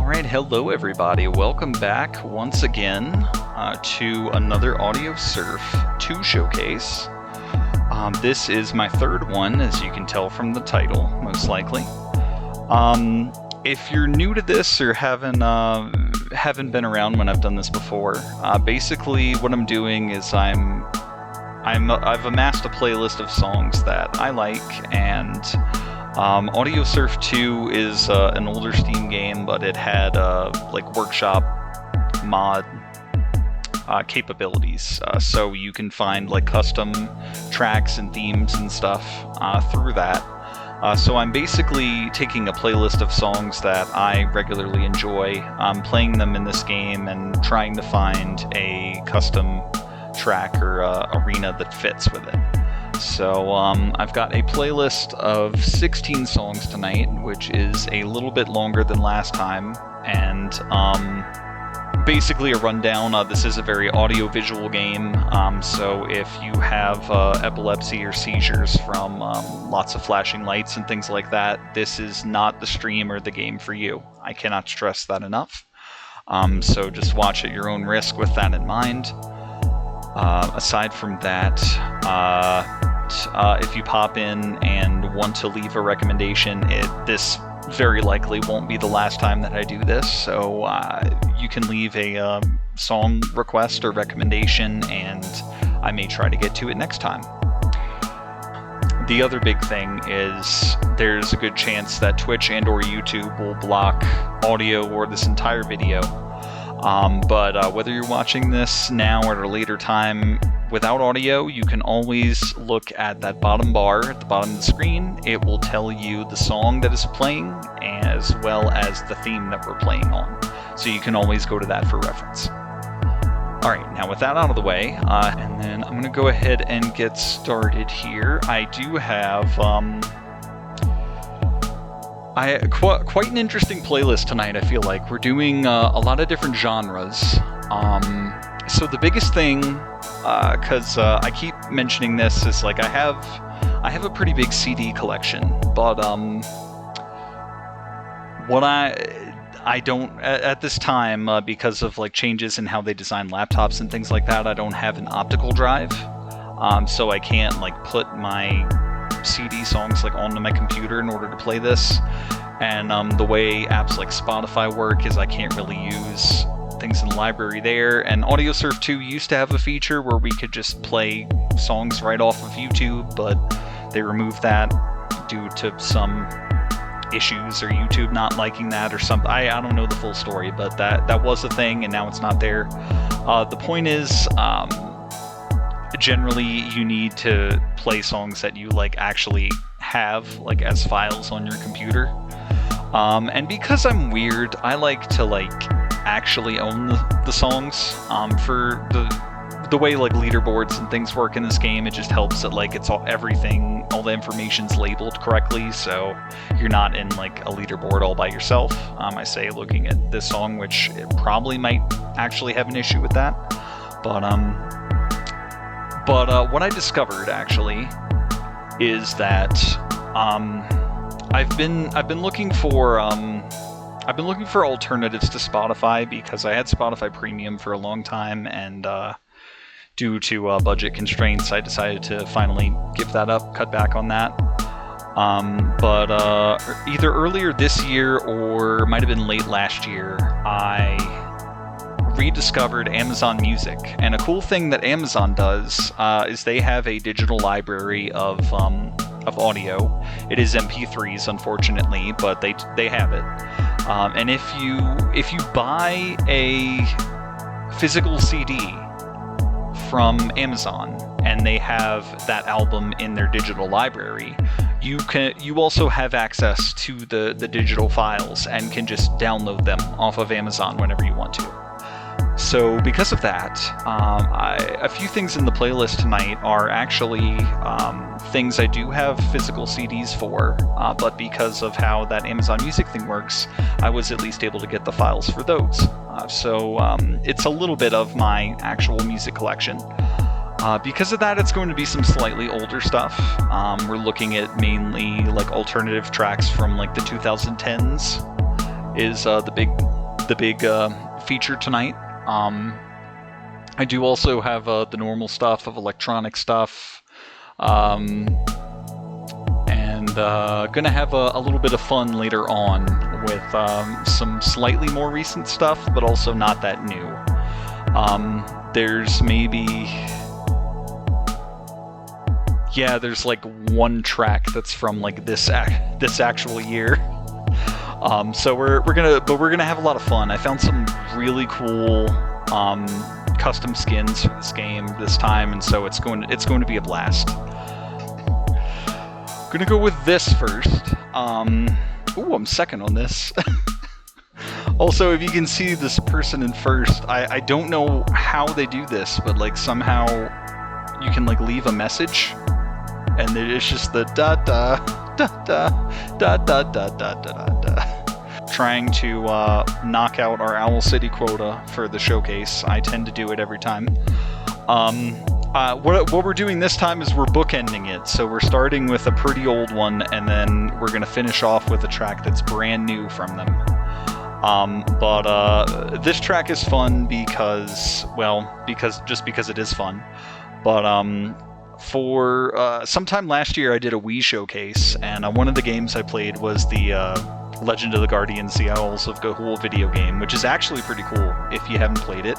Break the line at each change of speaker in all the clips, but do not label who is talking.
Alright, hello everybody. Welcome back once again to another Audiosurf 2 showcase. This is my third one, as you can tell from the title, most likely. If you're new to this or haven't been around when I've done this before, basically what I'm doing is I've amassed a playlist of songs that I like, and Audiosurf 2 is an older Steam game, but it had like workshop mod capabilities, so you can find like custom tracks and themes and stuff through that. So I'm basically taking a playlist of songs that I regularly enjoy, playing them in this game and trying to find a custom track or arena that fits with it. So I've got a playlist of 16 songs tonight, which is a little bit longer than last time, and basically a rundown. This is a very audio-visual game, so if you have epilepsy or seizures from lots of flashing lights and things like that, this is not the stream or the game for you. I cannot stress that enough. So just watch at your own risk with that in mind. Aside from that, if you pop in and want to leave a recommendation, this very likely won't be the last time that I do this, so you can leave a song request or recommendation, and I may try to get to it next time. The other big thing is there's a good chance that Twitch and or YouTube will block audio or this entire video. But whether you're watching this now or at a later time without audio, you can always look at that bottom bar at the bottom of the screen. It will tell you the song that is playing as well as the theme that we're playing on. So you can always go to that for reference. Alright, now with that out of the way, and then I'm going to go ahead and get started here. I do have quite an interesting playlist tonight, I feel like. We're doing a lot of different genres. So the biggest thing, because I keep mentioning this, is like I have a pretty big CD collection, but what I don't, at this time, because of like changes in how they design laptops and things like that, I don't have an optical drive, so I can't like put my CD songs like onto my computer in order to play this. And the way apps like Spotify work is I can't really use things in the library there. And Audiosurf 2 used to have a feature where we could just play songs right off of YouTube, but they removed that due to some issues or YouTube not liking that or something. I don't know the full story, but that was a thing and now it's not there. The point is, generally you need to play songs that you like actually have like as files on your computer, and because I'm weird, I like to like actually own the songs. For the way like leaderboards and things work in this game, it just helps that like it's all the information's labeled correctly, so you're not in like a leaderboard all by yourself. I say looking at this song, which it probably might actually have an issue with that, but what I discovered actually is that I've been looking for alternatives to Spotify, because I had Spotify Premium for a long time, and due to budget constraints, I decided to finally give that up, cut back on that. But either earlier this year or might have been late last year, I rediscovered Amazon Music. And a cool thing that Amazon does is they have a digital library of audio. It is MP3s, unfortunately, but they have it. And if you buy a physical CD from Amazon and they have that album in their digital library, you also have access to the digital files and can just download them off of Amazon whenever you want to. So because of that, a few things in the playlist tonight are actually things I do have physical CDs for, but because of how that Amazon Music thing works, I was at least able to get the files for those. So it's a little bit of my actual music collection. Because of that, it's going to be some slightly older stuff. We're looking at mainly like alternative tracks from like the 2010s is the the big feature tonight. I do also have the normal stuff of electronic stuff, and gonna have a little bit of fun later on with some slightly more recent stuff, but also not that new. There's maybe, yeah, there's like one track that's from like this actual year. So we're gonna have a lot of fun. I found some really cool custom skins for this game this time, and so it's going to be a blast. Gonna go with this first. Ooh, I'm second on this. Also, if you can see this person in first, I don't know how they do this, but like somehow you can like leave a message, and it's just the da da da da da da da da da da. Trying to knock out our Owl City quota for the showcase. I tend to do it every time. What we're doing this time is we're bookending it. So we're starting with a pretty old one, and then we're going to finish off with a track that's brand new from them. But this track is fun because it is fun. But for sometime last year I did a Wii showcase, and one of the games I played was the Legend of the Guardians, the Owls of Ga'Hoole video game, which is actually pretty cool if you haven't played it.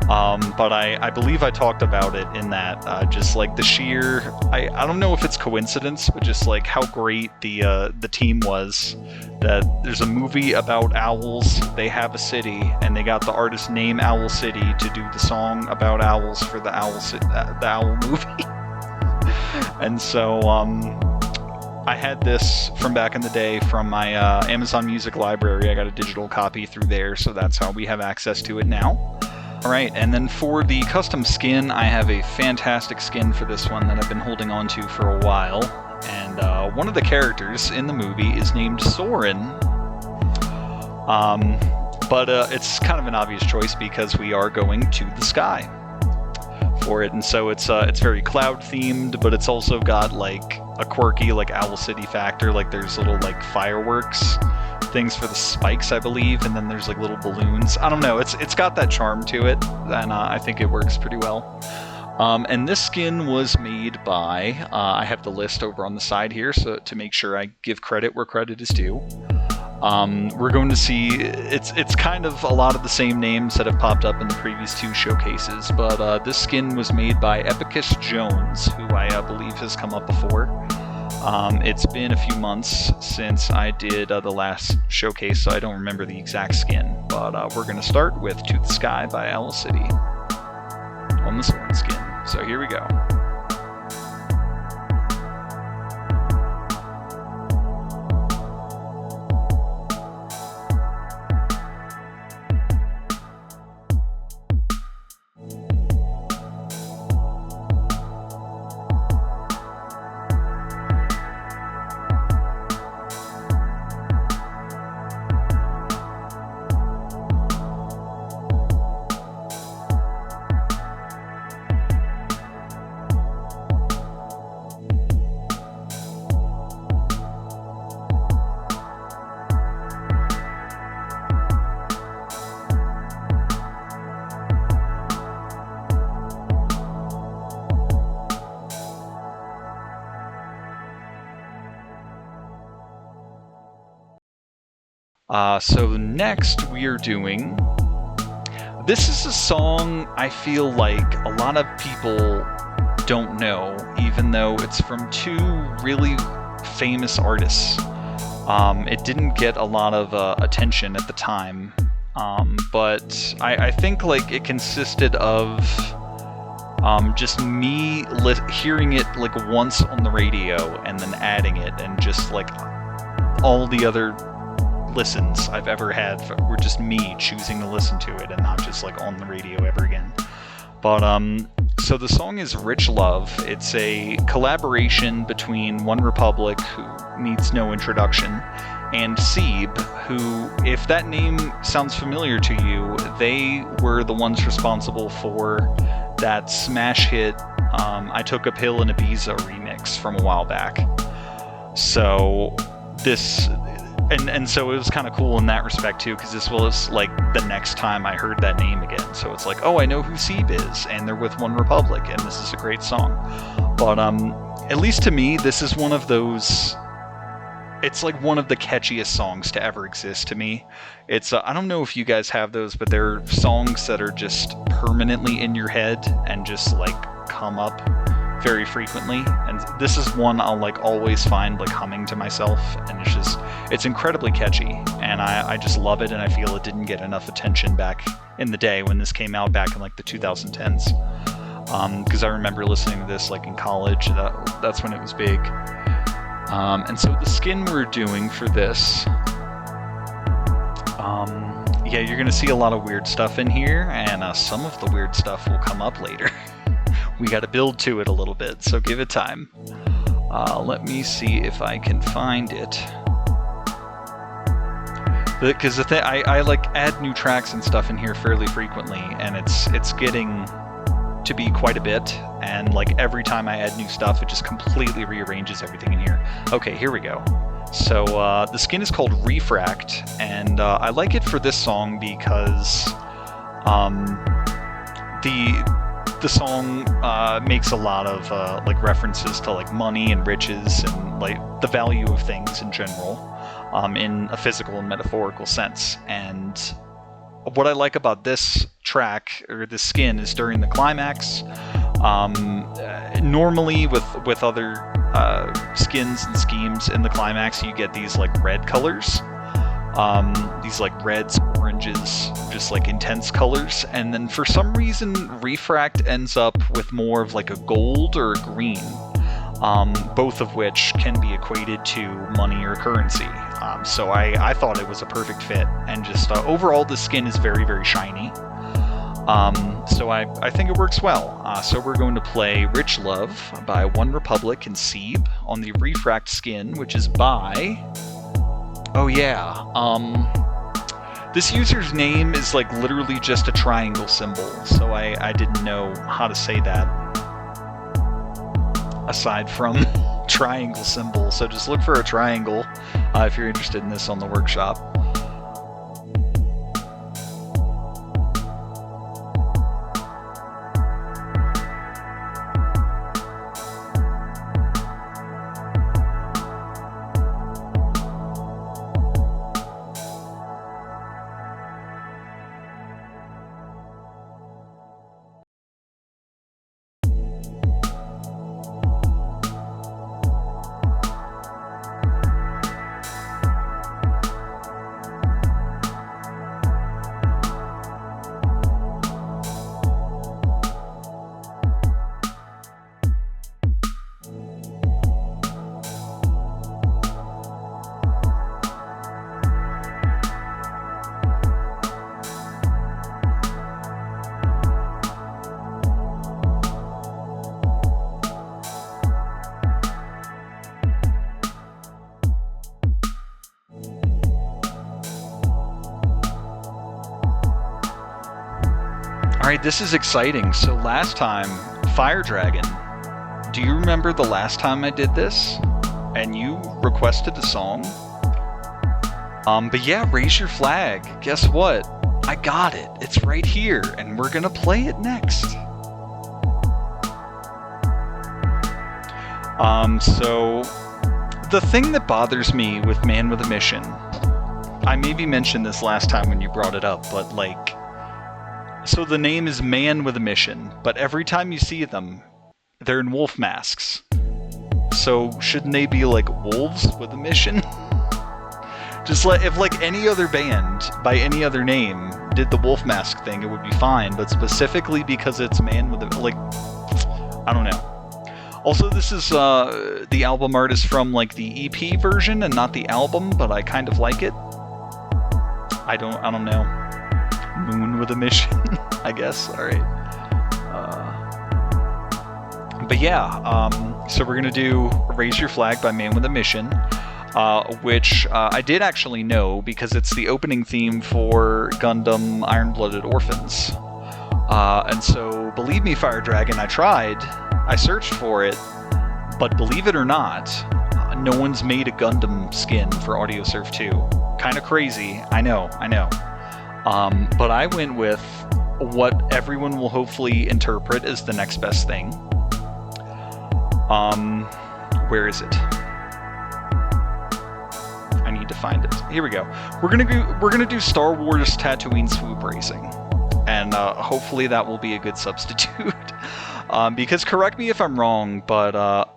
But I believe I talked about it in that, just like the sheer, I don't know if it's coincidence, but just like how great the team was, that there's a movie about owls, they have a city, and they got the artist name Owl City to do the song about owls for the Owl movie. And so, I had this from back in the day from my Amazon Music library. I got a digital copy through there, so that's how we have access to it now. Alright, and then for the custom skin, I have a fantastic skin for this one that I've been holding on to for a while. And one of the characters in the movie is named Soren. But it's kind of an obvious choice because we are going to the sky for it. And so it's very cloud themed, but it's also got like a quirky like Owl City factor. Like there's little like fireworks things for the spikes, I believe, and then there's like little balloons. I don't know, it's got that charm to it, and I think it works pretty well. And this skin was made by, I have the list over on the side here, so to make sure I give credit where credit is due. We're going to see, it's kind of a lot of the same names that have popped up in the previous two showcases, but this skin was made by Epicus Jones, who I believe has come up before. It's been a few months since I did the last showcase, so I don't remember the exact skin, but we're going to start with To the Sky by Owl City on the Soren skin. So here we go. So next we are doing, this is a song I feel like a lot of people don't know, even though it's from two really famous artists. It didn't get a lot of attention at the time, but I think like it consisted of just me hearing it like once on the radio and then adding it, and just like all the other listens I've ever had were just me choosing to listen to it and not just like on the radio ever again. But so the song is Rich Love. It's a collaboration between One Republic, who needs no introduction, and Seeb, who, if that name sounds familiar to you, they were the ones responsible for that smash hit I Took a Pill in Ibiza remix from a while back. So and so it was kind of cool in that respect too, because this was like the next time I heard that name again. So it's like, oh, I know who Sieb is, and they're with One Republic, and this is a great song. But at least to me, this is one of those. It's like one of the catchiest songs to ever exist to me. It's I don't know if you guys have those, but they're songs that are just permanently in your head and just like come up very frequently. And this is one I'll like always find like humming to myself, and it's incredibly catchy, and I just love it, and I feel it didn't get enough attention back in the day when this came out back in like the 2010s. Because I remember listening to this like in college. That's when it was big. And so the skin we're doing for this, yeah, you're gonna see a lot of weird stuff in here, and some of the weird stuff will come up later. We gotta build to it a little bit, so give it time. Let me see if I can find it. Because the thing, I like add new tracks and stuff in here fairly frequently, and it's getting to be quite a bit, and like every time I add new stuff, it just completely rearranges everything in here. Okay, here we go. So the skin is called Refract, and I like it for this song because the song makes a lot of like references to like money and riches and like the value of things in general, in a physical and metaphorical sense. And what I like about this track, or this skin, is during the climax. Normally with other skins and schemes in the climax, you get these like red colors, these like reds, oranges, just like intense colors, and then for some reason Refract ends up with more of like a gold or a green, both of which can be equated to money or currency. So I thought it was a perfect fit, and just overall the skin is very, very shiny. So I think it works well. So we're going to play Rich Love by One Republic and Sieb on the Refract skin, which is by... Oh yeah, this user's name is like literally just a triangle symbol, so I didn't know how to say that aside from triangle symbol. So just look for a triangle if you're interested in this on the workshop. Alright, this is exciting. So last time, Fire Dragon. Do you remember the last time I did this? And you requested a song? But yeah, Raise Your Flag. Guess what? I got it. It's right here, and we're gonna play it next. So the thing that bothers me with Man with a Mission, I maybe mentioned this last time when you brought it up, but like, so the name is Man with a Mission, but every time you see them, they're in wolf masks. So shouldn't they be like wolves with a mission? Just like, if like any other band by any other name did the wolf mask thing, it would be fine, but specifically because it's Man with a, like, I don't know. Also, this is the album art is from like the EP version and not the album, but I kind of like it. I don't know. Moon with a Mission, I guess. All right. But yeah, so we're gonna do Raise Your Flag by Man with a Mission, which I did actually know because it's the opening theme for Gundam Iron-Blooded Orphans. And so, believe me, Fire Dragon, I tried. I searched for it, but believe it or not, no one's made a Gundam skin for Audiosurf 2. Kind of crazy, I know. But I went with what everyone will hopefully interpret as the next best thing. Where is it? I need to find it. Here we go. We're gonna do Star Wars Tatooine swoop racing, and hopefully that will be a good substitute. Because correct me if I'm wrong, but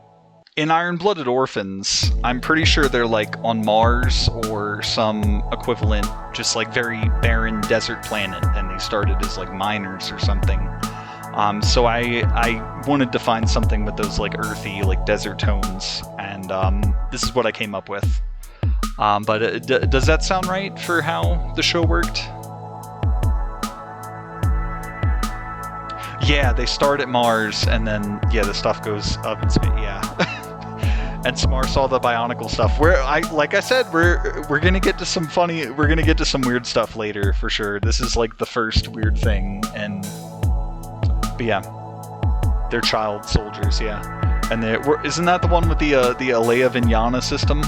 in Iron-Blooded Orphans, I'm pretty sure they're like on Mars or some equivalent, just like very barren desert planet, and they started as like miners or something. So I wanted to find something with those like earthy, like desert tones, and this is what I came up with. But does that sound right for how the show worked? Yeah, they start at Mars, and then the stuff goes up in space. Yeah. And Samar saw the Bionicle stuff. Like I said, we're gonna get to some weird stuff later for sure. This is like the first weird thing, but yeah, they're child soldiers, yeah. And isn't that the one with the Alea Vinyana system,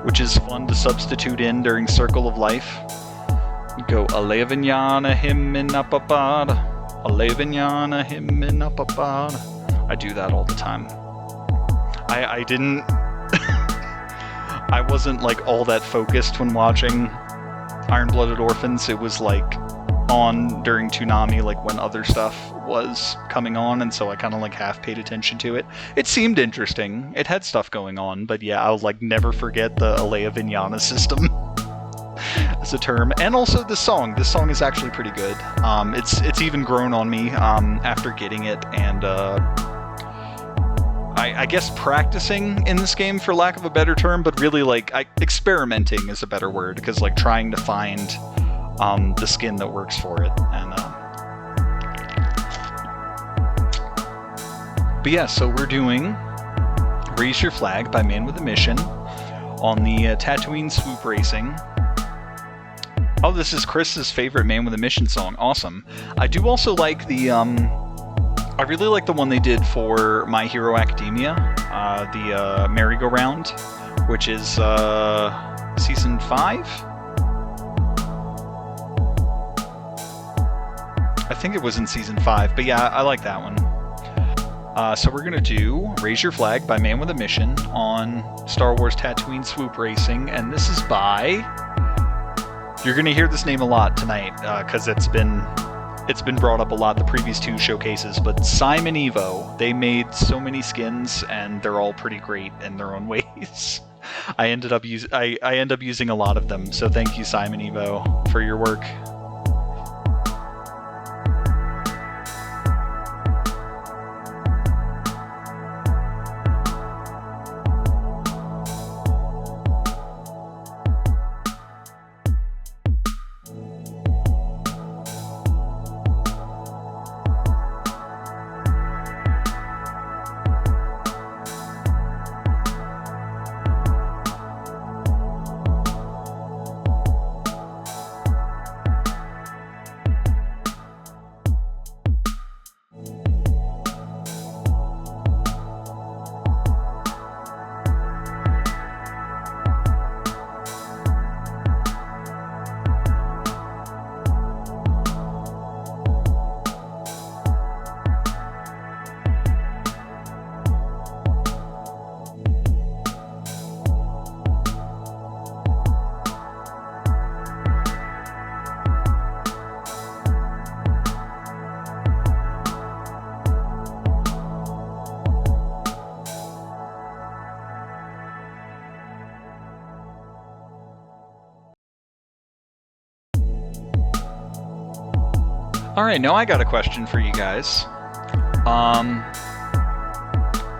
which is fun to substitute in during Circle of Life? You go Alea Vinyana him in upapad, Alea Vinyana him in upapad. I do that all the time. I didn't... I wasn't, like, all that focused when watching Iron-Blooded Orphans. It was, like, on during Toonami, like, when other stuff was coming on, and so I kind of, like, half paid attention to it. It seemed interesting. It had stuff going on, but yeah, I'll, like, never forget the Alea Vinyana system as a term. And also this song. This song is actually pretty good. It's even grown on me after getting it, and, I guess practicing in this game, for lack of a better term, but really, like, experimenting is a better word, because, like, trying to find the skin that works for it. And but yeah, so we're doing Raise Your Flag by Man with a Mission on the Tatooine swoop racing. Oh, this is Chris's favorite Man with a Mission song. Awesome. I do also like the I really like the one they did for My Hero Academia, the merry-go-round, which is season 5? I think it was in season 5, but yeah, I like that one. So we're gonna do Raise Your Flag by Man with a Mission on Star Wars Tatooine swoop racing, and this is by... You're gonna hear this name a lot tonight, because it's been brought up a lot the previous 2 showcases, but Simon Evo. They made so many skins, and they're all pretty great in their own ways. I end up using a lot of them, so thank you, Simon Evo, for your work. Alright, now I got a question for you guys.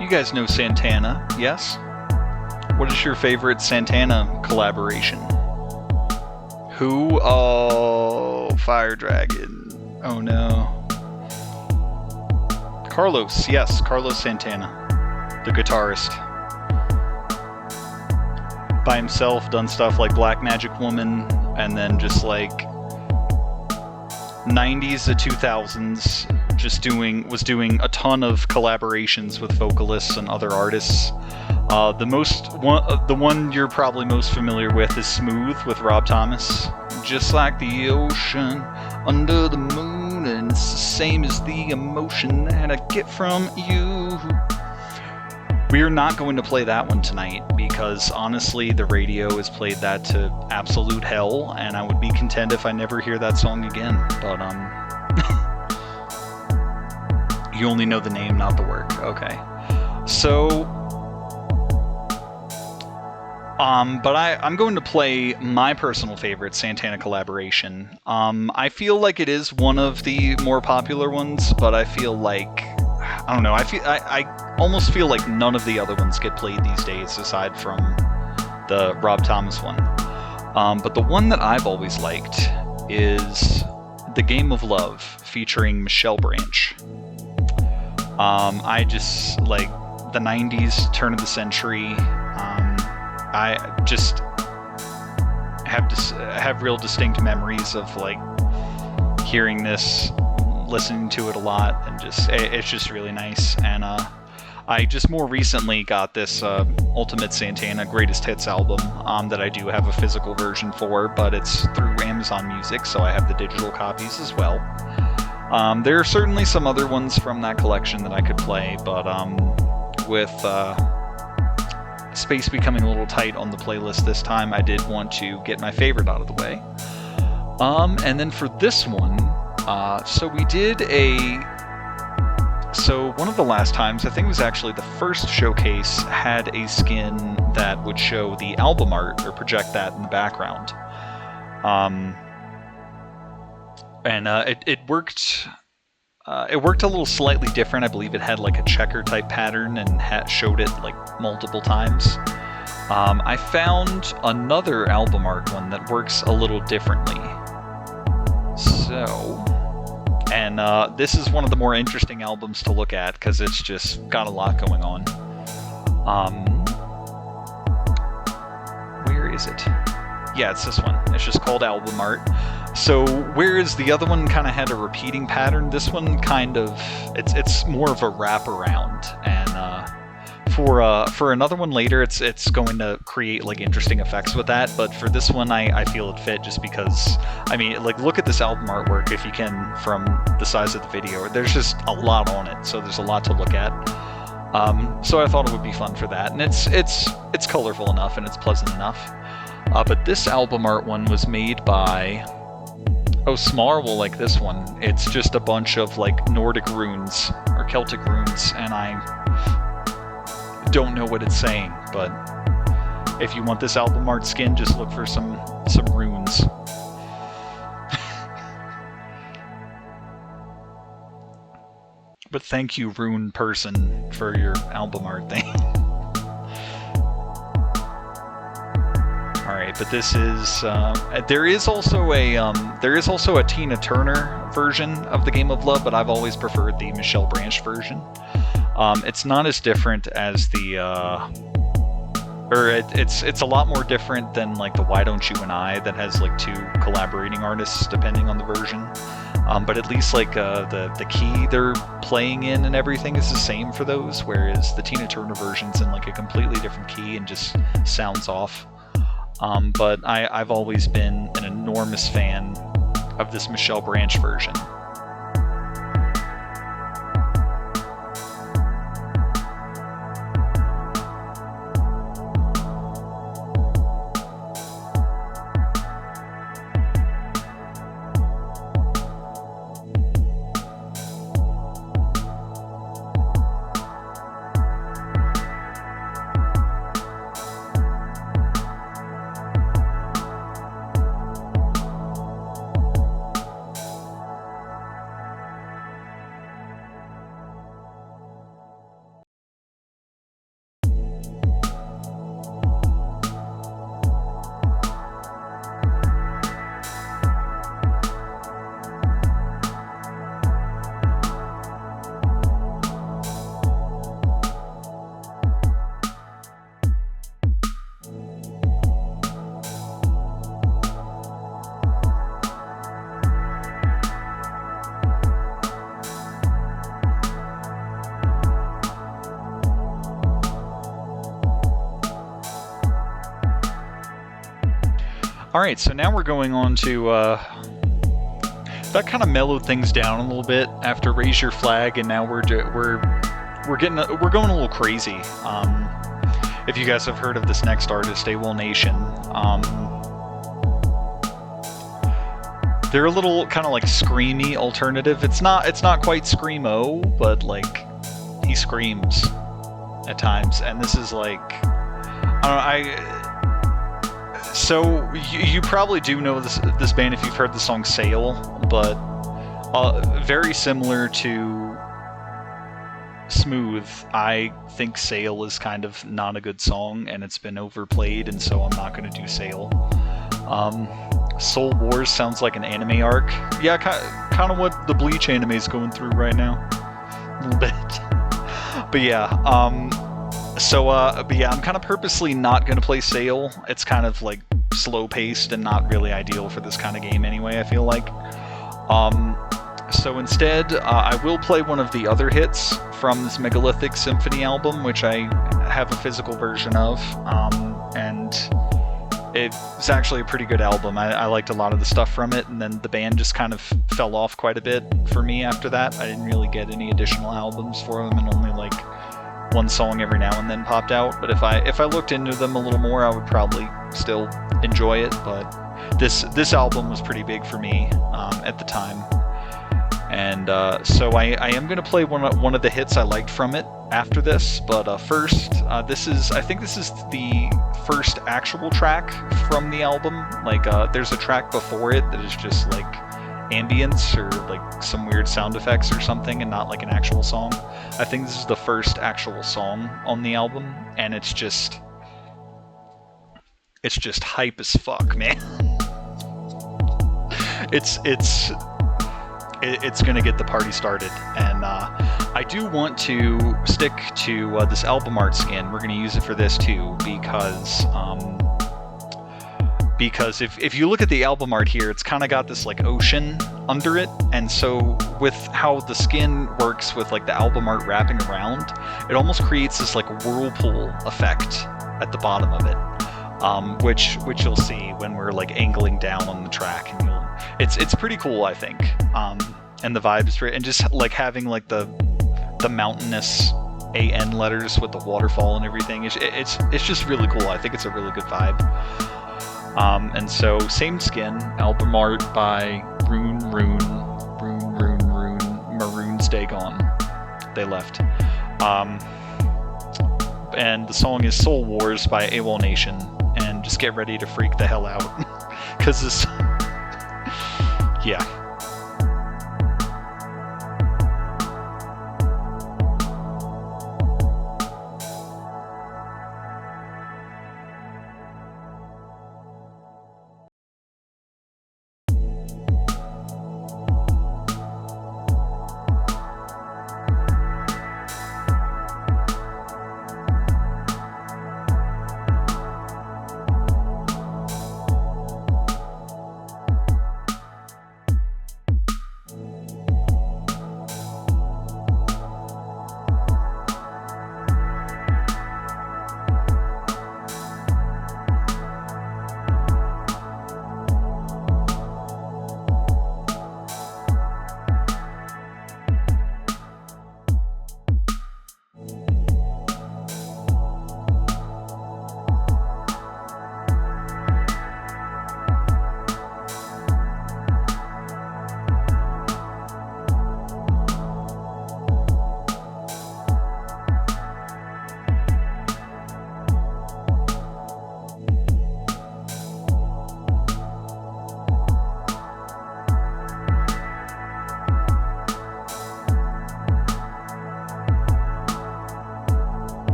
You guys know Santana, yes? What is your favorite Santana collaboration? Who? Oh, Fire Dragon. Oh no. Carlos, yes, Carlos Santana, the guitarist. By himself, done stuff like Black Magic Woman, and then just like 90s to 2000s, was doing a ton of collaborations with vocalists and other artists. The one you're probably most familiar with is "Smooth" with Rob Thomas. Just like the ocean under the moon, and it's the same as the emotion that I get from you. We are not going to play that one tonight because honestly the radio has played that to absolute hell, and I would be content if I never hear that song again. But you only know the name, not the work. Okay. So but I'm going to play my personal favorite Santana collaboration. I feel like it is one of the more popular ones, but I feel like, I don't know, I almost feel like none of the other ones get played these days aside from the Rob Thomas one. But the one that I've always liked is The Game of Love featuring Michelle Branch. I just like the 90s, turn of the century. I just have real distinct memories of like hearing this, listening to it a lot, and it's just really nice. And I just more recently got this Ultimate Santana Greatest Hits album that I do have a physical version for, but it's through Amazon Music, so I have the digital copies as well. There are certainly some other ones from that collection that I could play, but with space becoming a little tight on the playlist this time, I did want to get my favorite out of the way. And then for this one, so one of the last times, I think it was actually the first showcase, had a skin that would show the album art or project that in the background. It worked. It worked a little slightly different. I believe it had like a checker type pattern and showed it like multiple times. I found another album art one that works a little differently. So, and this is one of the more interesting albums to look at because it's just got a lot going on. Where is it? Yeah, it's this one. It's just called Album Art. So whereas the other one kind of had a repeating pattern, this one kind of, it's more of a wraparound. And for another one later, it's going to create like interesting effects with that. But for this one, I feel it fit just because, I mean, like look at this album artwork if you can from the size of the video. There's just a lot on it, so there's a lot to look at. So I thought it would be fun for that, and it's colorful enough and it's pleasant enough. But this album art one was made by, Smar will like this one. It's just a bunch of like Nordic runes or Celtic runes, and I don't know what it's saying, but if you want this album art skin, just look for some runes. But thank you, rune person, for your album art thing. Alright, but this is, there is also a Tina Turner version of The Game of Love, but I've always preferred the Michelle Branch version. It's not as different as the, it's a lot more different than like the Why Don't You and I that has like two collaborating artists depending on the version. But at least like the key they're playing in and everything is the same for those, whereas the Tina Turner version's in like a completely different key and just sounds off. But I've always been an enormous fan of this Michelle Branch version. Alright, so now we're going on to, that kind of mellowed things down a little bit after Raise Your Flag, and now we're going a little crazy. If you guys have heard of this next artist, AWOL Nation, they're a little kind of like screamy alternative. It's not quite screamo, but like he screams at times, and this is like, I don't know, so you probably do know this band if you've heard the song Sail, but very similar to Smooth. I think Sail is kind of not a good song, and it's been overplayed, and so I'm not going to do Sail. Soul Wars sounds like an anime arc. Yeah, kind of what the Bleach anime is going through right now. A little bit. But yeah, but yeah, I'm kind of purposely not going to play Sail. It's kind of like slow-paced and not really ideal for this kind of game anyway, I feel like. So instead, I will play one of the other hits from this Megalithic Symphony album, which I have a physical version of, and it's actually a pretty good album. I liked a lot of the stuff from it, and then the band just kind of fell off quite a bit for me after that. I didn't really get any additional albums for them, and only like one song every now and then popped out. But if I looked into them a little more, I would probably still enjoy it. But this album was pretty big for me at the time. And so I am going to play one of the hits I liked from it after this, but first, I think this is the first actual track from the album. Like, there's a track before it that is just like ambience or like some weird sound effects or something, and not like an actual song. I think this is the first actual song on the album, and it's just hype as fuck, man. It's gonna get the party started, and I do want to stick to this album art skin. We're gonna use it for this too, because if you look at the album art here, it's kind of got this like ocean under it, and so with how the skin works with like the album art wrapping around, it almost creates this like whirlpool effect at the bottom of it, which you'll see when we're like angling down on the track, and it's pretty cool, I think. And the vibes for it, and just like having like the mountainous AN letters with the waterfall and everything, it's just really cool. I think it's a really good vibe. And so same skin, album art by Maroons Day Gone. They left. And the song is Soul Wars by AWOL Nation, and just get ready to freak the hell out, because this, yeah.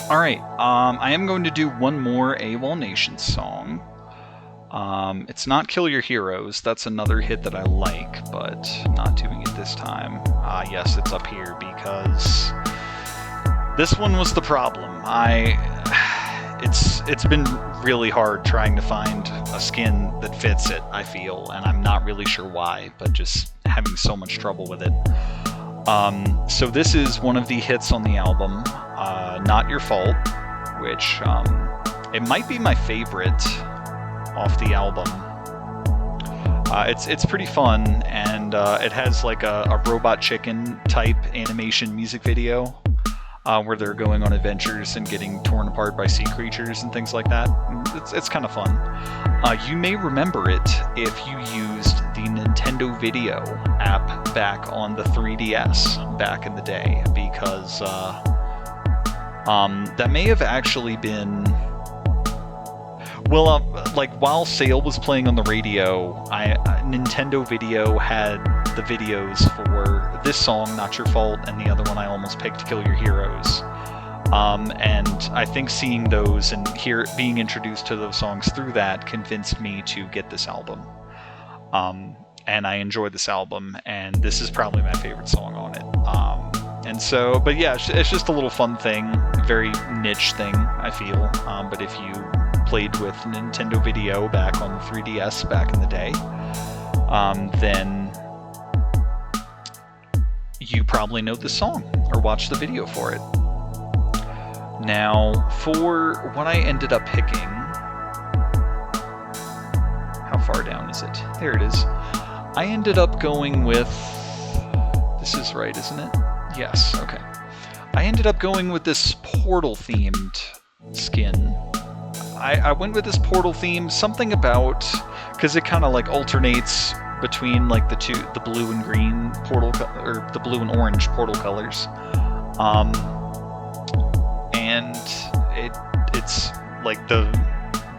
Alright, I am going to do one more AWOL Nation song. It's not Kill Your Heroes, that's another hit that I like, but I'm not doing it this time. Yes, it's up here, because this one was the problem. It's been really hard trying to find a skin that fits it, I feel, and I'm not really sure why, but just having so much trouble with it. So this is one of the hits on the album, Not Your Fault, which It might be my favorite off the album. It's pretty fun, and it has like a Robot Chicken type animation music video where they're going on adventures and getting torn apart by sea creatures and things like that. It's kind of fun. You may remember it if you used the Nintendo Video app back on the 3DS back in the day, because that may have actually been... Well, like while Sail was playing on the radio, Nintendo Video had the videos for this song, Not Your Fault, and the other one I almost picked, Kill Your Heroes. And I think seeing those and being introduced to those songs through that convinced me to get this album. And I enjoyed this album, and this is probably my favorite song on it. And so, but yeah, it's just a little fun thing, a very niche thing, I feel. But if you played with Nintendo Video back on the 3DS back in the day, then you probably know the song or watched the video for it. Now, for what I ended up picking, how far down is it? There it is. I ended up going with, this is right, isn't it? Yes, okay. I ended up going with this Portal-themed skin. I went with this Portal theme, something about, because it kind of like alternates between like the blue and green Portal, or the blue and orange Portal colors. And it's like the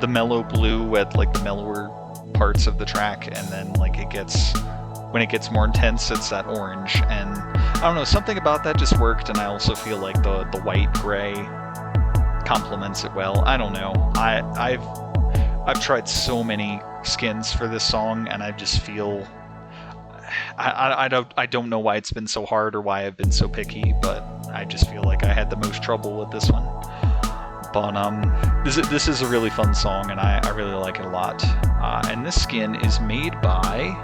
mellow blue at like the mellower parts of the track, and then like when it gets more intense, it's that orange. And I don't know, something about that just worked, and I also feel like the white gray complements it well. I don't know. I've tried so many skins for this song, and I just feel I don't know why it's been so hard or why I've been so picky, but I just feel like I had the most trouble with this one. But this is a really fun song, and I really like it a lot. And this skin is made by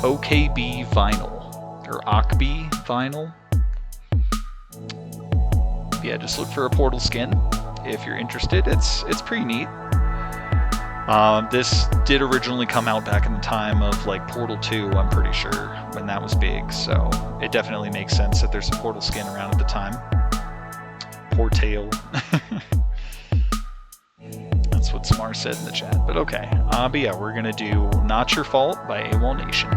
OKB Vinyl, or OKB Vinyl. Yeah, just look for a Portal skin if you're interested. It's pretty neat. This did originally come out back in the time of like Portal 2, I'm pretty sure, when that was big, so it definitely makes sense that there's a Portal skin around at the time. Portail. That's what Smar said in the chat, but okay. But yeah, we're gonna do Not Your Fault by AWOL Nation.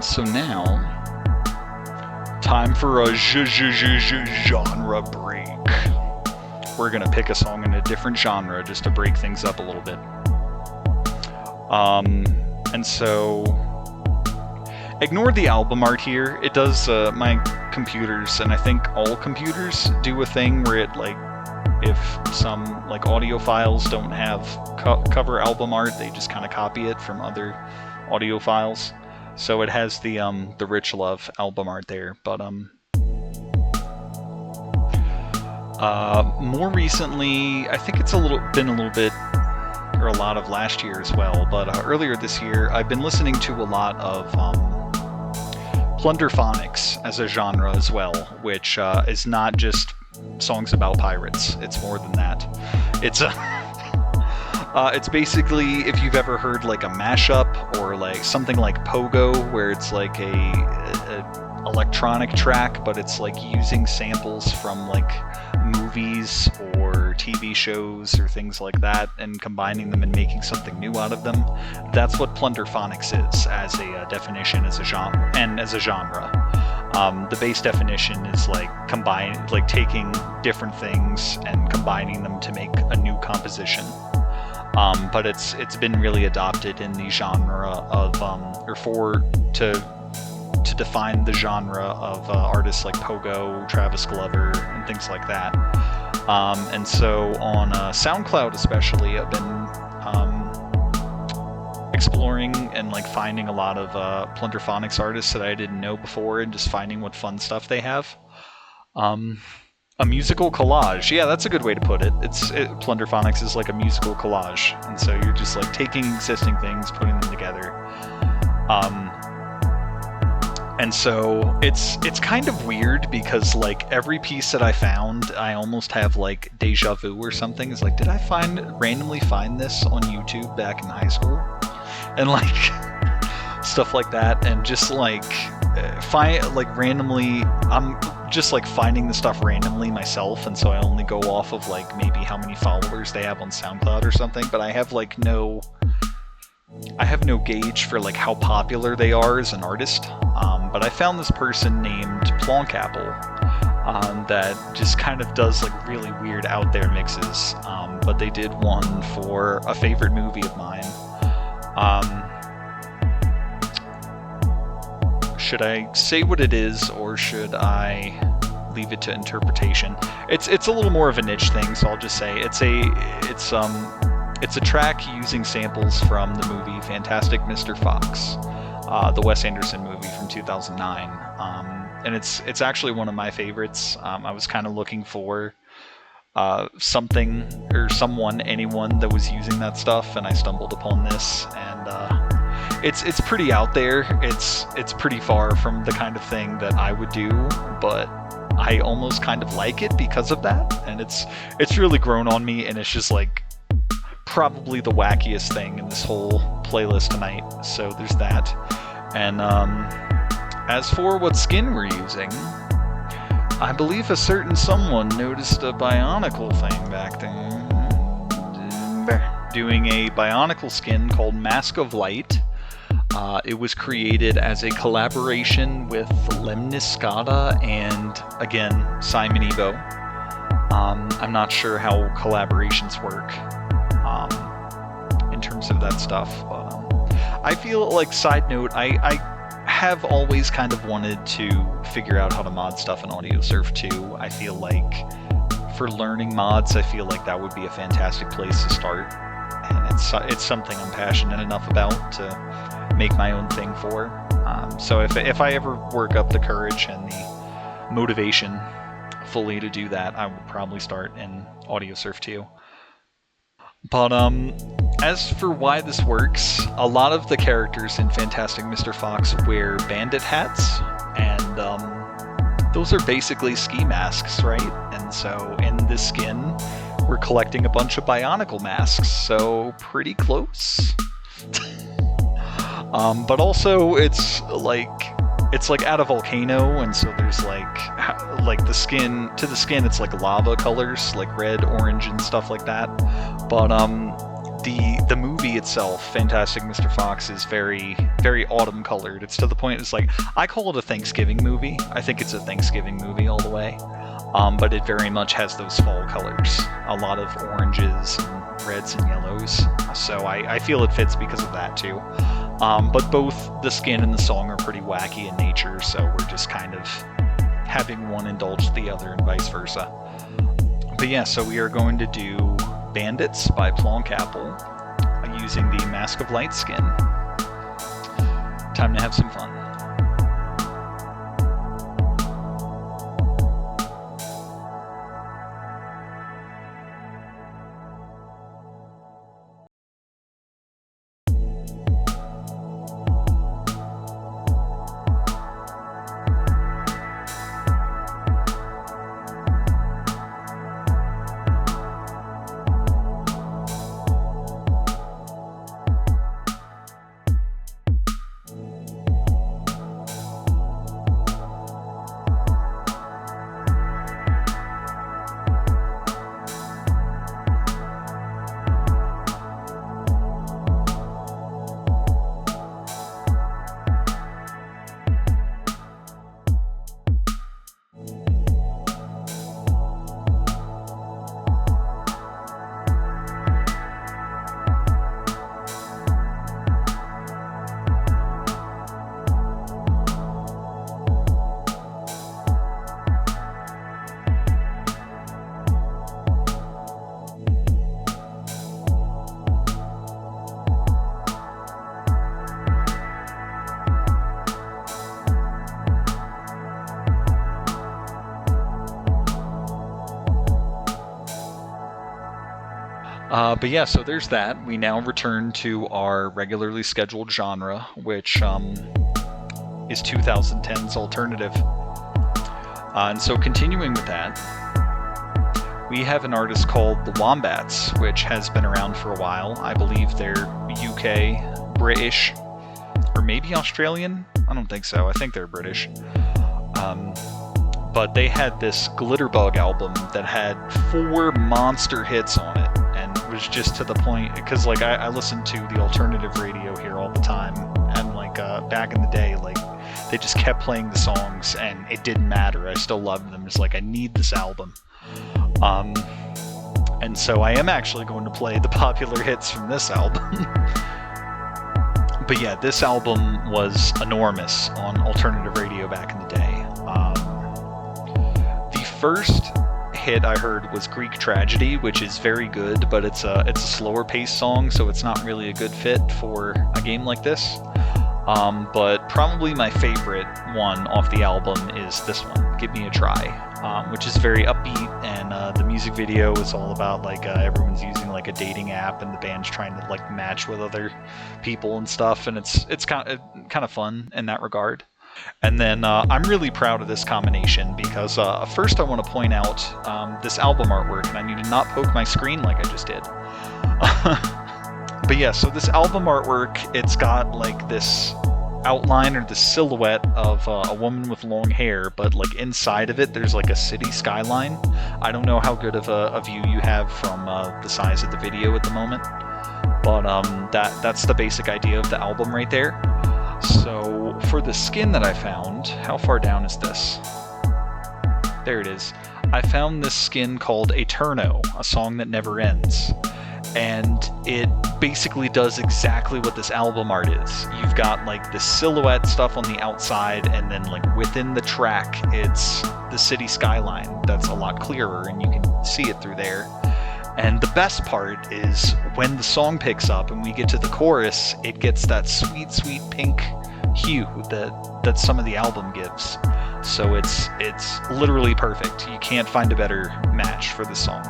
So now, time for a genre break. We're gonna pick a song in a different genre just to break things up a little bit. And so, ignore the album art here. It does, my computers, and I think all computers, do a thing where it, like, if some, like, audio files don't have cover album art, they just kind of copy it from other audio files. So it has the Rich Love album art there, but more recently, I think it's been a little bit, or a lot of last year as well, but earlier this year, I've been listening to a lot of plunderphonics as a genre as well, which is not just songs about pirates. It's more than that. It's a it's basically, if you've ever heard like a mashup or like something like Pogo, where it's like a electronic track, but it's like using samples from like movies or TV shows or things like that and combining them and making something new out of them. That's what plunderphonics is as a definition, as a genre, and as a genre. The base definition is like taking different things and combining them to make a new composition. But it's been really adopted in the genre of to define the genre of artists like Pogo, Travis Glover, and things like that. And so on SoundCloud especially, I've been exploring and like finding a lot of plunderphonics artists that I didn't know before, and just finding what fun stuff they have. A musical collage. Yeah, that's a good way to put it. Plunderphonics is like a musical collage, and so you're just like taking existing things, putting them together. And so it's kind of weird because like every piece that I found, I almost have like deja vu or something. It's like, did I randomly find this on YouTube back in high school? And like stuff like that, and just like randomly, I'm just like finding the stuff randomly myself, and so I only go off of like maybe how many followers they have on SoundCloud or something, but I have no gauge for like how popular they are as an artist. But I found this person named Plonkapple that just kind of does like really weird out there mixes. But they did one for a favorite movie of mine. Should I say what it is, or should I leave it to interpretation? It's a little more of a niche thing, so I'll just say it's a track using samples from the movie Fantastic Mr. Fox, the Wes Anderson movie from 2009. And it's actually one of my favorites. I was kind of looking for something or anyone that was using that stuff, and I stumbled upon this, and it's pretty out there. It's pretty far from the kind of thing that I would do, but I almost kind of like it because of that, and it's really grown on me, and it's just like probably the wackiest thing in this whole playlist tonight. So there's that. And as for what skin we're using, I believe a certain someone noticed a Bionicle thing back there, doing a Bionicle skin called Mask of Light. It was created as a collaboration with Lemniscata and, again, Simon Evo. I'm not sure how collaborations work in terms of that stuff, but I feel like, side note, I have always kind of wanted to figure out how to mod stuff in Audiosurf too. I feel like for learning mods, I feel like that would be a fantastic place to start, and it's something I'm passionate enough about to make my own thing for. So if I ever work up the courage and the motivation fully to do that, I would probably start in Audiosurf too. But as for why this works, a lot of the characters in Fantastic Mr. Fox wear bandit hats, and those are basically ski masks, right? And so in this skin, we're collecting a bunch of Bionicle masks, so pretty close. But also it's like at a volcano, and so there's like the skin, it's like lava colors, like red, orange, and stuff like that. But the movie itself, Fantastic Mr. Fox, is very, very autumn colored. It's to the point, it's like, I call it a Thanksgiving movie. I think it's a Thanksgiving movie all the way. But it very much has those fall colors. A lot of oranges and reds and yellows. So I feel it fits because of that too. But both the skin and the song are pretty wacky in nature, so we're just kind of having one indulge the other and vice versa. But yeah, so we are going to do Bandits by Plonkapple using the Mask of Light skin. Time to have some fun. But yeah, so there's that. We now return to our regularly scheduled genre, which is 2010's alternative. And so continuing with that, we have an artist called The Wombats, which has been around for a while. I believe they're UK, British, or maybe Australian? I don't think so. I think they're British. But they had this Glitterbug album that had 4 monster hits on it, and it was just to the point, because like I listened to the alternative radio here all the time, and like back in the day, like they just kept playing the songs, and it didn't matter. I still loved them. It's like, I need this album. And so I am actually going to play the popular hits from this album. But yeah, this album was enormous on alternative radio back in the day. The first hit I heard was Greek Tragedy, which is very good, but it's a slower paced song, so it's not really a good fit for a game like this. But probably my favorite one off the album is this one, Give Me a Try, which is very upbeat, and the music video is all about like everyone's using like a dating app, and the band's trying to like match with other people and stuff, and it's kind of fun in that regard. And then I'm really proud of this combination because first I want to point out this album artwork, and I need to not poke my screen like I just did. But yeah, so this album artwork, it's got like this outline or the silhouette of a woman with long hair, but like inside of it there's like a city skyline. I don't know how good of a view you have from the size of the video at the moment, but that's the basic idea of the album right there. So for the skin that I found, how far down is this? There it is. I found this skin called Eterno, a song that never ends. And it basically does exactly what this album art is. You've got like the silhouette stuff on the outside, and then like within the track it's the city skyline that's a lot clearer and you can see it through there. And the best part is when the song picks up and we get to the chorus, it gets that sweet, sweet pink hue that some of the album gives. So it's literally perfect. You can't find a better match for this song.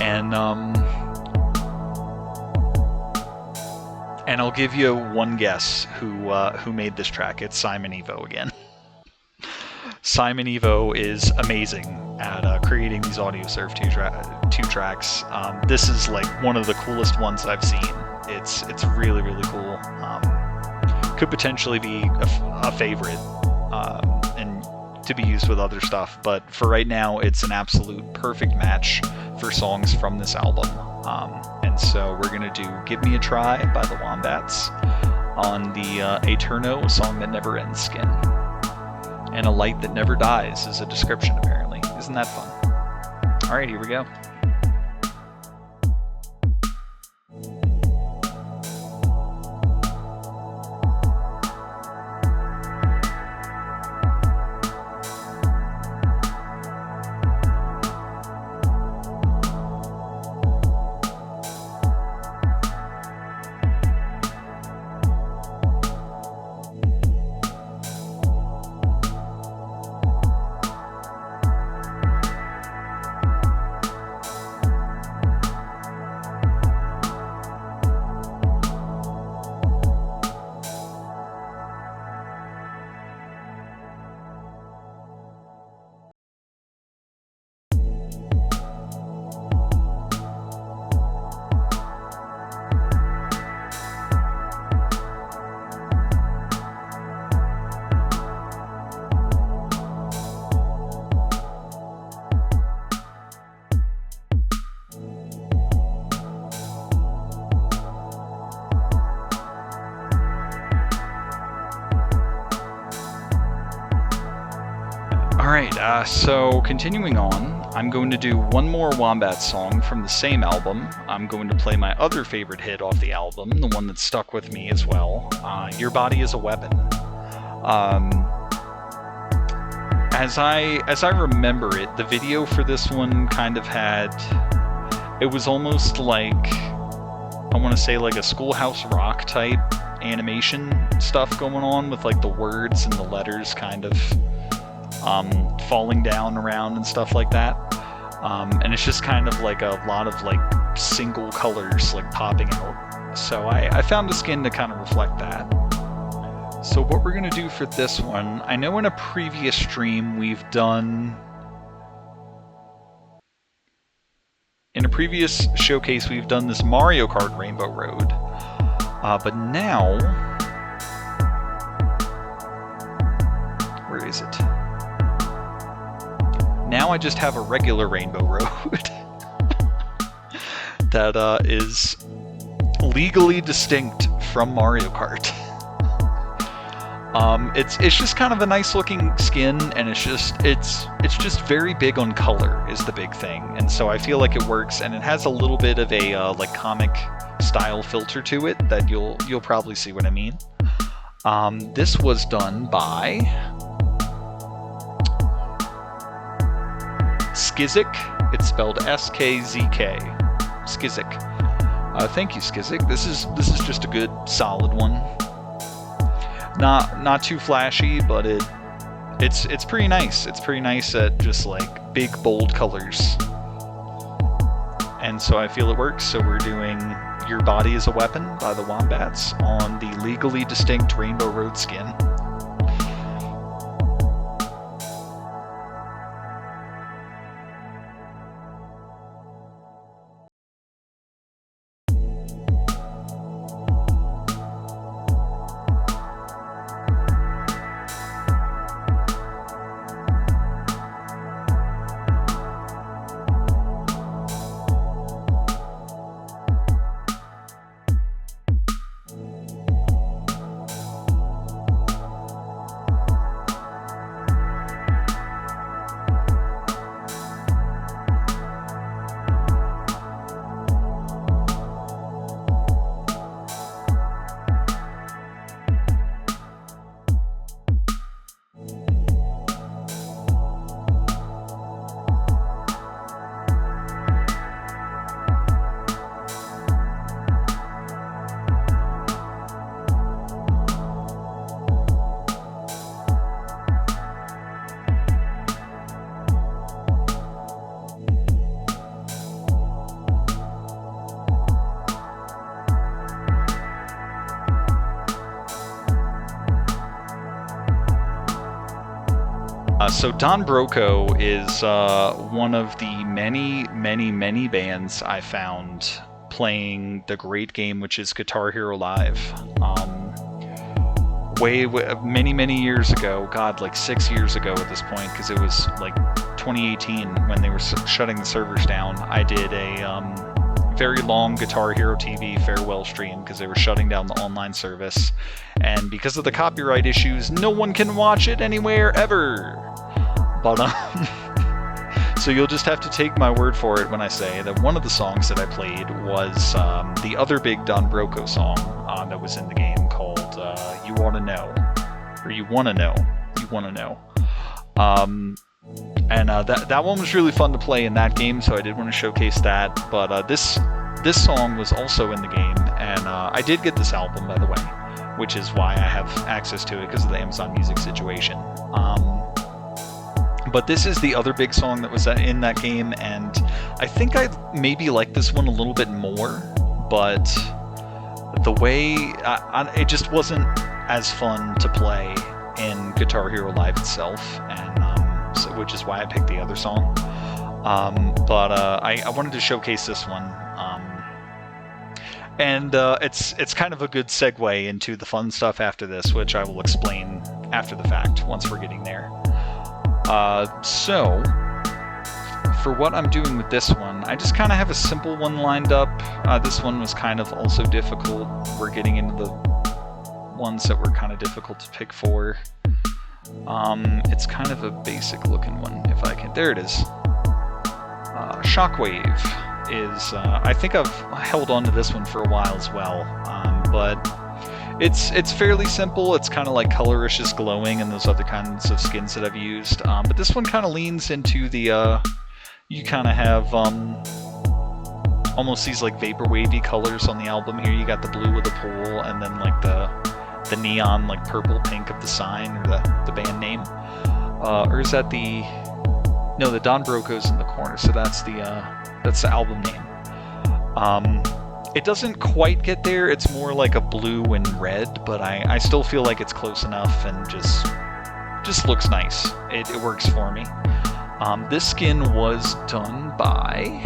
And I'll give you one guess who made this track. It's Simon Evo again. Simon Evo is amazing at creating these Audiosurf 2 tracks. This is like one of the coolest ones that I've seen. It's really, really cool. Could potentially be a favorite and to be used with other stuff, but for right now, it's an absolute perfect match for songs from this album. And so we're going to do Give Me a Try by the Wombats on the Eterno, a song that never ends skin. And a light that never dies is a description, apparently. Isn't that fun? Alright, here we go. Alright, so continuing on, I'm going to do one more Wombat song from the same album. I'm going to play my other favorite hit off the album, the one that stuck with me as well, Your Body is a Weapon. As I remember it, the video for this one kind of had, it was almost like, I want to say like a Schoolhouse Rock type animation stuff going on with like the words and the letters kind of falling down around and stuff like that. And it's just kind of like a lot of like single colors like popping out. So I found a skin to kind of reflect that. So what we're going to do for this one, I know in a previous stream we've done... In a previous showcase we've done this Mario Kart Rainbow Road. But now... Where is it? Now I just have a regular Rainbow Road. That is legally distinct from Mario Kart. It's just kind of a nice looking skin, and it's just very big on color is the big thing, and so I feel like it works, and it has a little bit of a like comic style filter to it that you'll probably see what I mean. This was done by Skizik. It's spelled S-K-Z-K. Skizik. Thank you, Skizik. This is just a good solid one. Not too flashy, but it's pretty nice. It's pretty nice at just like big bold colors. And so I feel it works. So we're doing Your Body is a Weapon by the Wombats on the legally distinct Rainbow Road skin. So Don Broco is one of the many bands I found playing the great game, which is Guitar Hero Live. Many years ago, God, like 6 years ago at this point, because it was like 2018 when they were shutting the servers down. I did a very long Guitar Hero TV farewell stream because they were shutting down the online service, and because of the copyright issues, no one can watch it anywhere ever. But so you'll just have to take my word for it when I say that one of the songs that I played was the other big Don Broco song that was in the game called You Wanna Know, or You Wanna Know, You Wanna Know. And that one was really fun to play in that game, so I did want to showcase that. But this song was also in the game, and I did get this album, by the way, which is why I have access to it because of the Amazon Music situation. But this is the other big song that was in that game, and I think I maybe like this one a little bit more, but the way it just wasn't as fun to play in Guitar Hero Live itself, and so, which is why I picked the other song. But I wanted to showcase this one, and it's kind of a good segue into the fun stuff after this, which I will explain after the fact once we're getting there. So, for what I'm doing with this one, I just kind of have a simple one lined up. This one was kind of also difficult. We're getting into the ones that were kind of difficult to pick for. It's kind of a basic looking one, if I can. There it is. Shockwave is, I think I've held on to this one for a while as well, but it's fairly simple. It's kind of like coloricious glowing and those other kinds of skins that I've used, but this one kind of leans into the, you kind of have almost these like vaporwavy colors on the album here. You got the blue of the pool, and then like the neon like purple pink of the sign, or the band name, or is that the... No, the Don Broco's in the corner, so that's the album name. It doesn't quite get there. It's more like a blue and red, but I still feel like it's close enough and just looks nice. It works for me. This skin was done by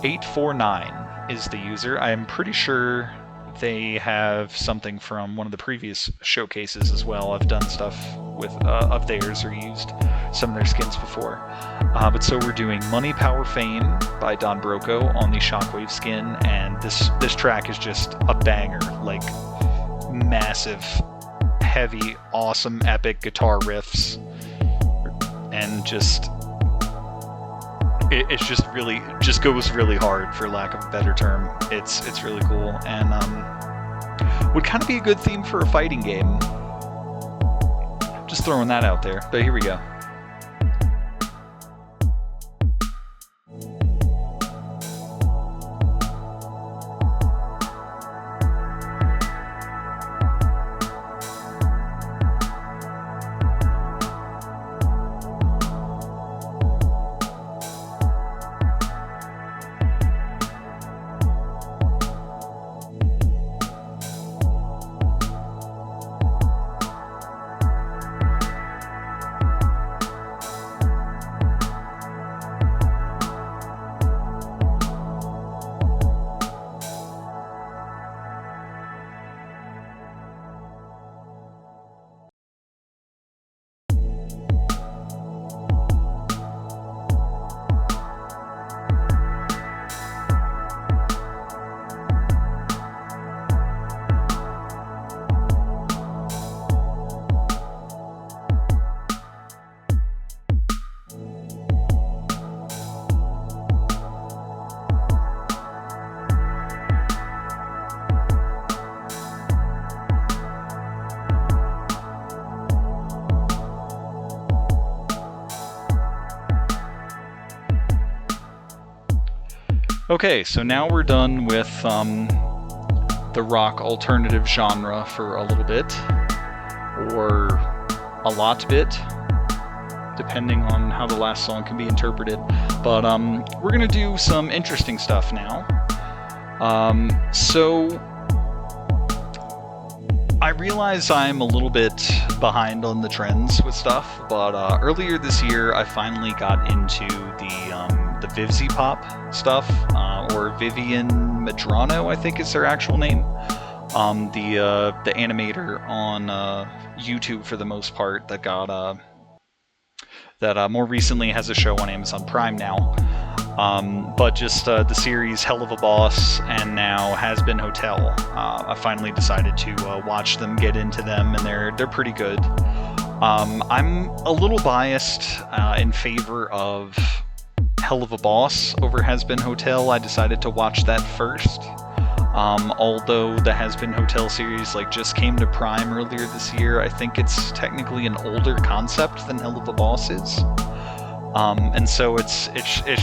849 is the user. I am pretty sure they have something from one of the previous showcases as well. I've done stuff with of theirs or used some of their skins before. But so we're doing Money, Power, Fame by Don Broco on the Shockwave skin, and this track is just a banger, like massive, heavy, awesome, epic guitar riffs, and it's just really goes really hard, for lack of a better term. It's really cool, and would kind of be a good theme for a fighting game. Just throwing that out there. But here we go. Okay, so now we're done with the rock alternative genre for a little bit, or a lot bit, depending on how the last song can be interpreted. But we're gonna do some interesting stuff now. So I realize I'm a little bit behind on the trends with stuff, but earlier this year I finally got into the Vivzy Pop stuff, or Vivian Medrano, I think is their actual name. The animator on YouTube for the most part that got that more recently has a show on Amazon Prime now. But just the series Hell of a Boss and now Has Been Hotel. I finally decided to watch them, get into them, and they're pretty good. I'm a little biased in favor of Hell of a Boss over Has Been Hotel. I decided to watch that first. Although the Has Been Hotel series just came to Prime earlier this year, I think it's technically an older concept than Hell of a Boss is. And so it's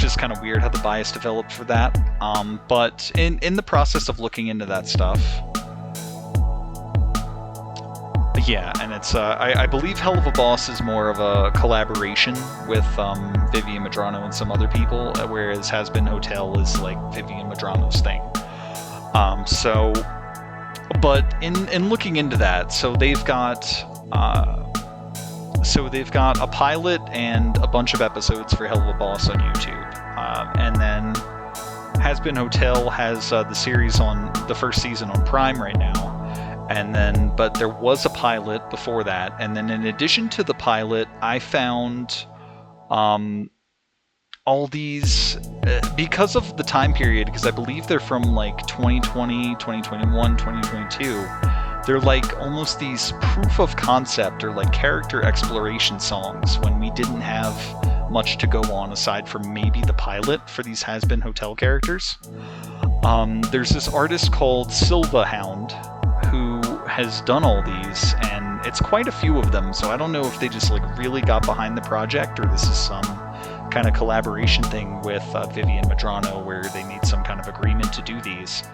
just kind of weird how the bias developed for that. But in the process of looking into that stuff, yeah, and it's I believe Hell of a Boss is more of a collaboration with Vivian Medrano and some other people, whereas Has Been Hotel is like Vivian Medrano's thing. But in looking into that, so they've got a pilot and a bunch of episodes for Hell of a Boss on YouTube, and then Has Been Hotel has the series on the first season on Prime right now. And then, but there was a pilot before that, and then in addition to the pilot, I found all these, because of the time period, because I believe they're from 2020, 2021, 2022, they're almost these proof of concept or character exploration songs when we didn't have much to go on aside from maybe the pilot for these Has Been Hotel characters. There's this artist called Silvahound who has done all these, and it's quite a few of them, so I don't know if they just really got behind the project or this is some kind of collaboration thing with Vivian Medrano where they made some kind of agreement to do these.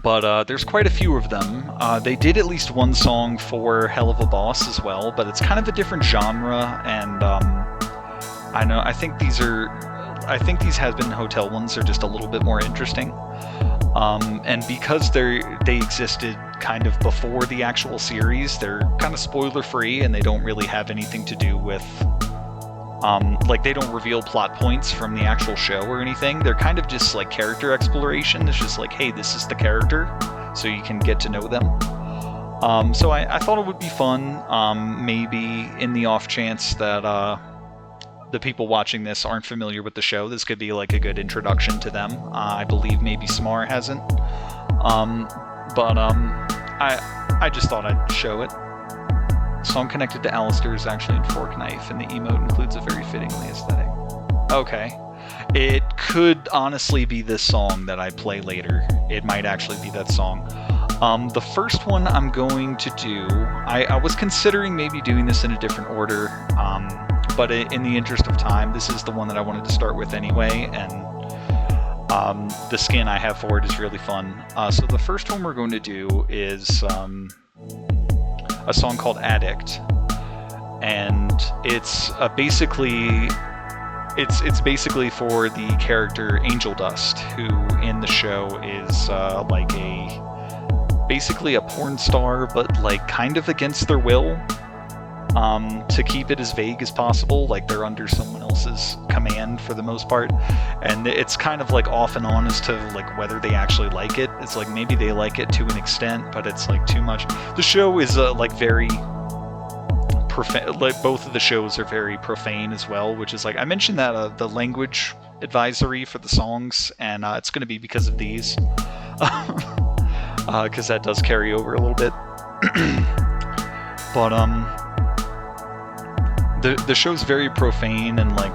But there's quite a few of them. They did at least one song for Hell of a Boss as well, but it's kind of a different genre, and I think these are I think these Has Been Hotel ones are just a little bit more interesting. And because they existed kind of before the actual series, they're kind of spoiler free, and they don't really have anything to do with like, they don't reveal plot points from the actual show or anything. They're kind of just like character exploration. It's just like, hey, this is the character, so you can get to know them. So I thought it would be fun. Maybe in the off chance that the people watching this aren't familiar with the show, this could be like a good introduction to them. I believe maybe Smar hasn't. But I just thought I'd show it. Song connected to Alistair is actually in Fork Knife, and the emote includes a very fittingly aesthetic. Okay. It could honestly be this song that I play later. It might actually be that song. The first one I'm going to do, I was considering maybe doing this in a different order, but in the interest of time, this is the one that I wanted to start with anyway, and the skin I have for it is really fun. So the first one we're going to do is a song called Addict, and it's basically for the character Angel Dust, who in the show is like basically a porn star, but like kind of against their will. To keep it as vague as possible, like they're under someone else's command for the most part, and it's kind of like off and on as to like whether they actually like it. It's like maybe they like it to an extent, but it's like too much. The show is like very profane. Like both of the shows are very profane as well, which is like, I mentioned that the language advisory for the songs, and it's going to be because of these, because that does carry over a little bit. But the show's very profane, and like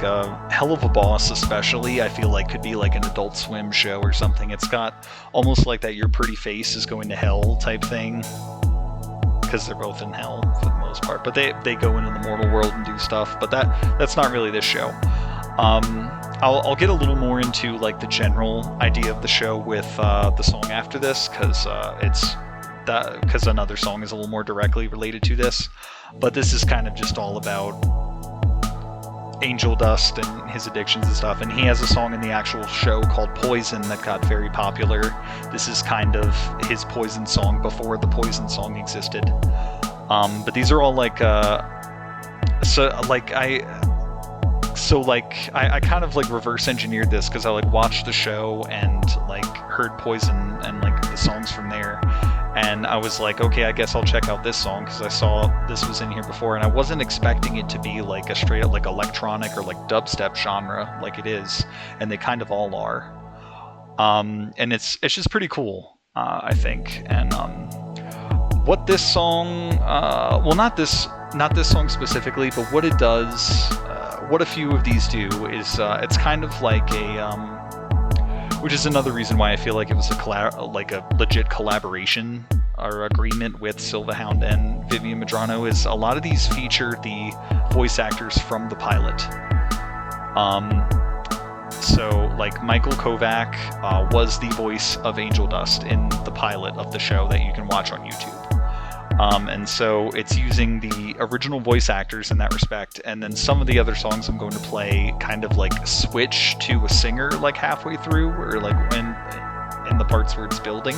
Hell of a Boss especially, I feel like could be like an Adult Swim show or something. It's got almost like that Your Pretty Face is going to hell type thing, because they're both in hell for the most part, but they go into the mortal world and do stuff, but that's not really this show. I'll get a little more into like the general idea of the show with the song after this, because another song is a little more directly related to this. But this is kind of just all about Angel Dust and his addictions and stuff. And he has a song in the actual show called Poison that got very popular. This is kind of his Poison song before the Poison song existed. But these are all like, I kind of like reverse engineered this, because I like watched the show and like heard Poison and like the songs from there. And I was like, okay, I guess I'll check out this song, because I saw this was in here before, and I wasn't expecting it to be like a straight up like electronic or like dubstep genre like it is, and they kind of all are. And it's just pretty cool, I think. And what this song, well, not this song specifically, but what it does, what a few of these do is it's kind of like a which is another reason why I feel like it was a legit collaboration or agreement with Silvahound and Vivian Madrano, is a lot of these feature the voice actors from the pilot. So like Michael Kovac was the voice of Angel Dust in the pilot of the show that you can watch on YouTube. And so it's using the original voice actors in that respect, and then some of the other songs I'm going to play kind of like switch to a singer like halfway through, or like when in the parts where it's building.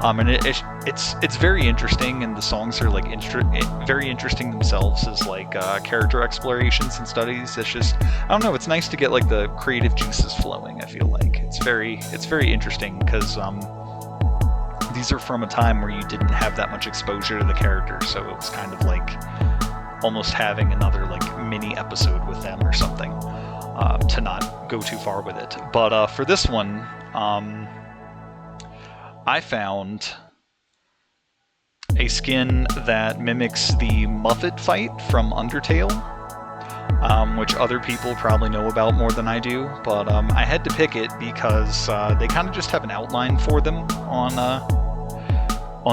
And it's very interesting, and the songs are like very interesting themselves as like character explorations and studies. It's just, I don't know, it's nice to get like the creative juices flowing. I feel like it's very interesting, because these are from a time where you didn't have that much exposure to the character, so it was kind of like almost having another like mini episode with them or something, to not go too far with it. But for this one, I found a skin that mimics the Muffet fight from Undertale, which other people probably know about more than I do, but I had to pick it because they kind of just have an outline for them on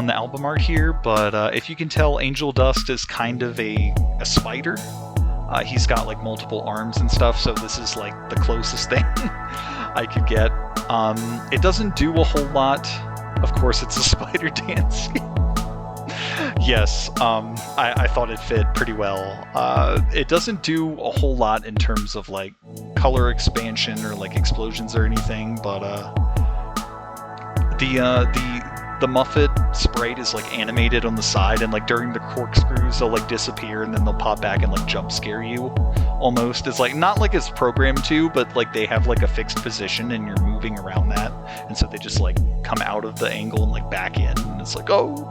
the album art here, but if you can tell, Angel Dust is kind of a spider. He's got like multiple arms and stuff, so this is like the closest thing I could get. It doesn't do a whole lot. Of course, it's a spider dance. Yes, I thought it fit pretty well. It doesn't do a whole lot in terms of like color expansion or like explosions or anything, but the Muffet sprite is like animated on the side, and like during the corkscrews they'll like disappear and then they'll pop back and like jump scare you. Almost, it's like not like it's programmed to, but like they have like a fixed position and you're moving around that, and so they just like come out of the angle and like back in, and it's like, oh,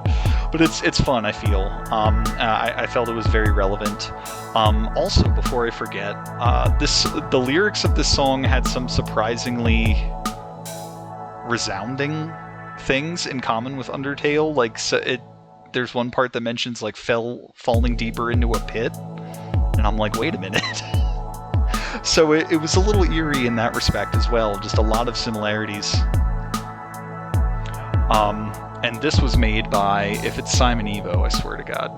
but it's fun. I feel I felt it was very relevant. Also, before I forget, the lyrics of this song had some surprisingly resounding things in common with Undertale. Like, there's one part that mentions like falling deeper into a pit, and I'm like, wait a minute. So it was a little eerie in that respect as well. Just a lot of similarities. And this was made by, if it's Simon Evo, I swear to God,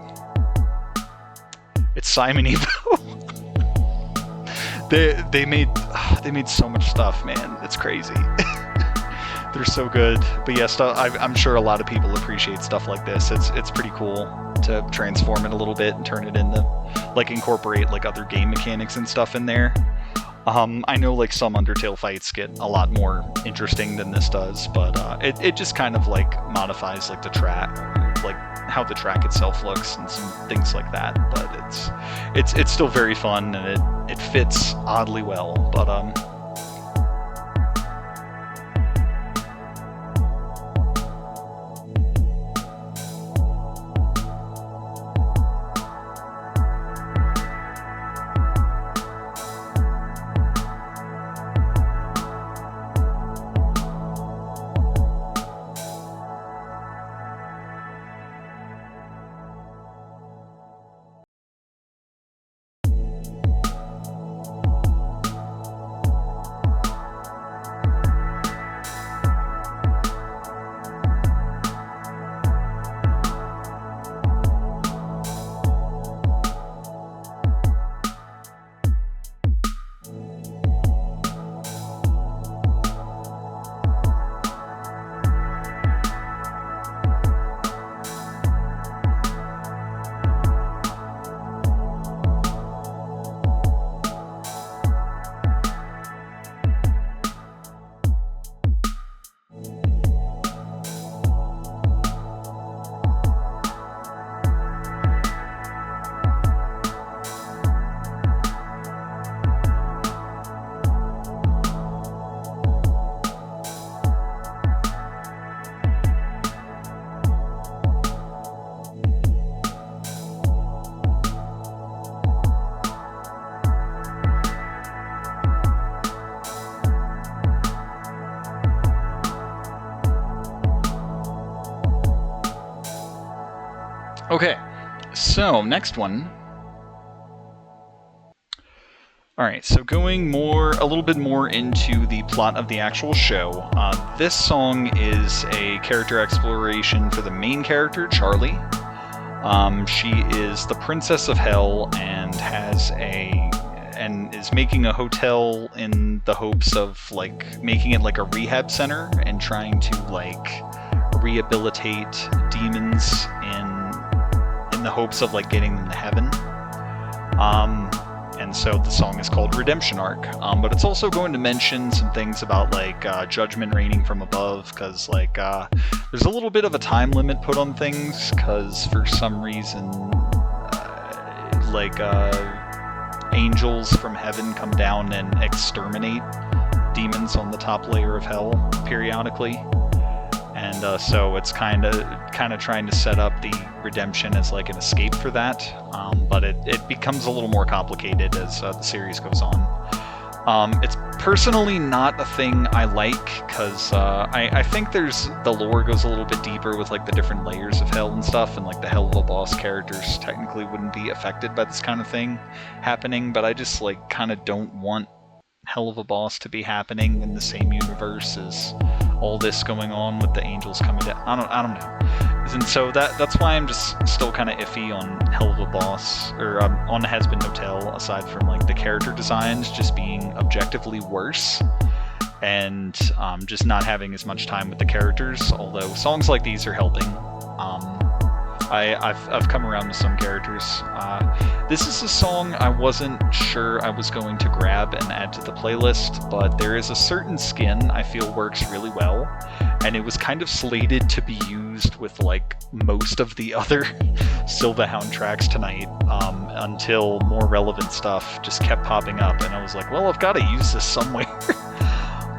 it's Simon Evo. They made so much stuff, man. It's crazy. They're so good. But yeah, I'm sure a lot of people appreciate stuff like this. It's pretty cool to transform it a little bit and turn it into, like, incorporate like other game mechanics and stuff in there. I know like some Undertale fights get a lot more interesting than this does, but it just kind of like modifies like the track, like how the track itself looks and some things like that. But it's still very fun, and it fits oddly well. But okay, so next one. Alright, so going a little bit more into the plot of the actual show. This song is a character exploration for the main character, Charlie. She is the Princess of Hell and is making a hotel in the hopes of like making it like a rehab center and trying to like rehabilitate demons in the hopes of like getting them to heaven. And so the song is called Redemption Arc, but it's also going to mention some things about like judgment raining from above, because like there's a little bit of a time limit put on things, because for some reason angels from heaven come down and exterminate demons on the top layer of hell periodically. And so it's kind of trying to set up the redemption as like an escape for that, but it becomes a little more complicated as the series goes on. It's personally not a thing I like, because I think the lore goes a little bit deeper with like the different layers of hell and stuff, and like the Hell of a Boss characters technically wouldn't be affected by this kind of thing happening, but I just like kind of don't want Hell of a Boss to be happening in the same universe as all this going on with the angels coming down. I don't know. And so that's why I'm just still kind of iffy on Hell of a Boss, or on Has Been No Tell, aside from like the character designs just being objectively worse, and just not having as much time with the characters, although songs like these are helping. I've come around with some characters. This is a song I wasn't sure I was going to grab and add to the playlist, but there is a certain skin I feel works really well, and it was kind of slated to be used with like most of the other Silvahound tracks tonight, until more relevant stuff just kept popping up, and I was like, well, I've got to use this somewhere.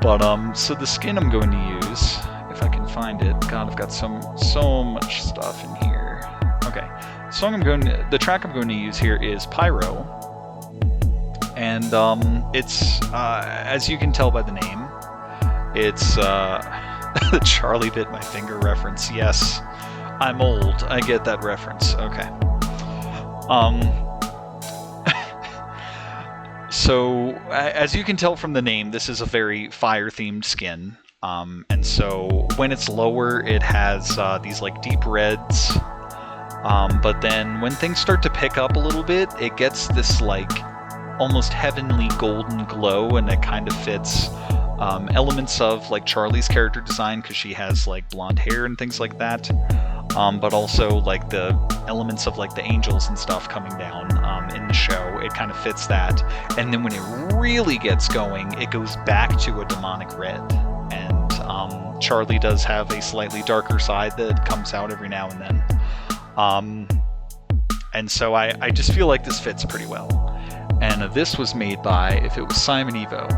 But so the skin I'm going to use, if I can find it. God, I've got so much stuff in here. Okay, the track I'm going to use here is Pyro, and it's as you can tell by the name, it's the Charlie bit my finger reference. Yes, I'm old. I get that reference. Okay. So as you can tell from the name, this is a very fire-themed skin. And so when it's lower, it has these like deep reds. But then when things start to pick up a little bit, it gets this like almost heavenly golden glow, and it kind of fits elements of like Charlie's character design, because she has like blonde hair and things like that. But also like the elements of like the angels and stuff coming down in the show. It kind of fits that. And then when it really gets going, it goes back to a demonic red. And Charlie does have a slightly darker side that comes out every now and then. And so I just feel like this fits pretty well. And this was made by, if it was Simon Evo.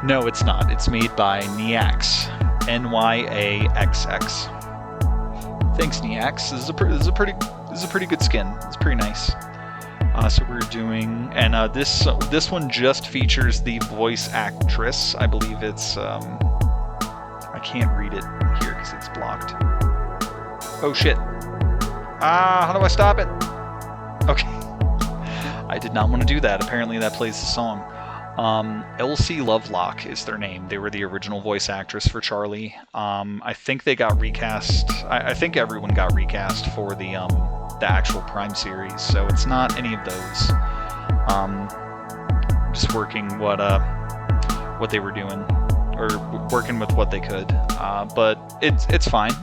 No, it's not. It's made by Nyax. Nyaxx. Thanks, Nyax. This is a pretty good skin. It's pretty nice. So we're doing, and this one just features the voice actress. I believe it's I can't read it here because it's blocked. Oh shit! How do I stop it? Okay. I did not want to do that. Apparently that plays the song. Elsie Lovelock is their name. They were the original voice actress for Charlie. I think they got recast. I think everyone got recast for the actual Prime series, so it's not any of those. Just working what they were doing, or working with what they could. But it's fine.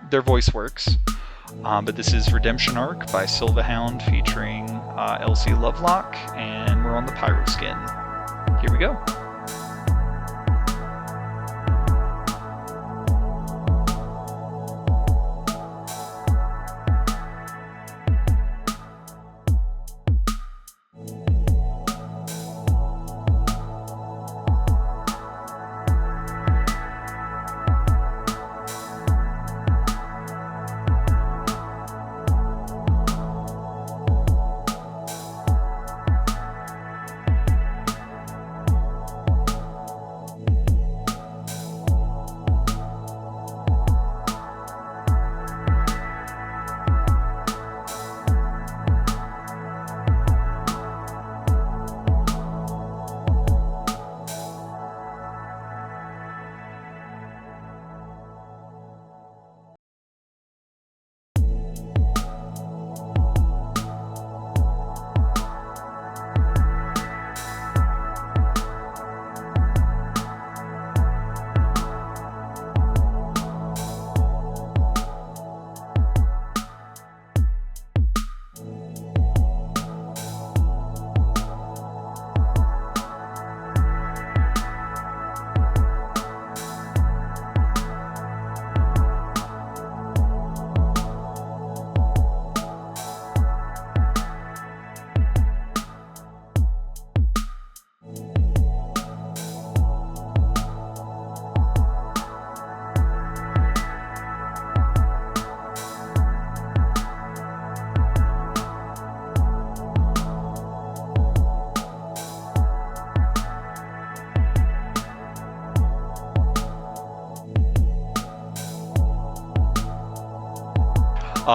Their voice works. But this is Redemption Arc by Silvahound featuring Elsie Lovelock, and we're on the Pyro skin. Here we go.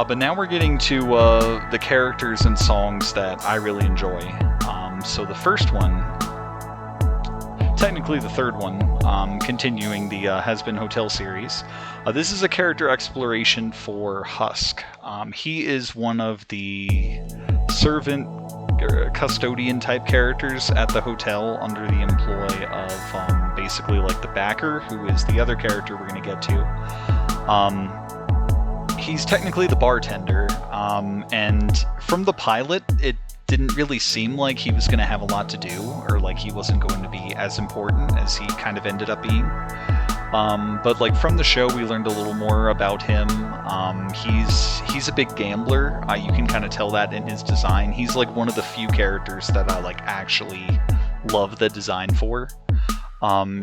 But now we're getting to the characters and songs that I really enjoy. So the first one, technically the third one, continuing the Has Been Hotel series. This is a character exploration for Husk. He is one of the servant custodian type characters at the hotel under the employ of basically like the backer, who is the other character we're going to get to. he's technically the bartender, and from the pilot, it didn't really seem like he was going to have a lot to do, or like he wasn't going to be as important as he kind of ended up being. But like from the show, we learned a little more about him. He's a big gambler. You can kind of tell that in his design. He's like one of the few characters that I like actually love the design for.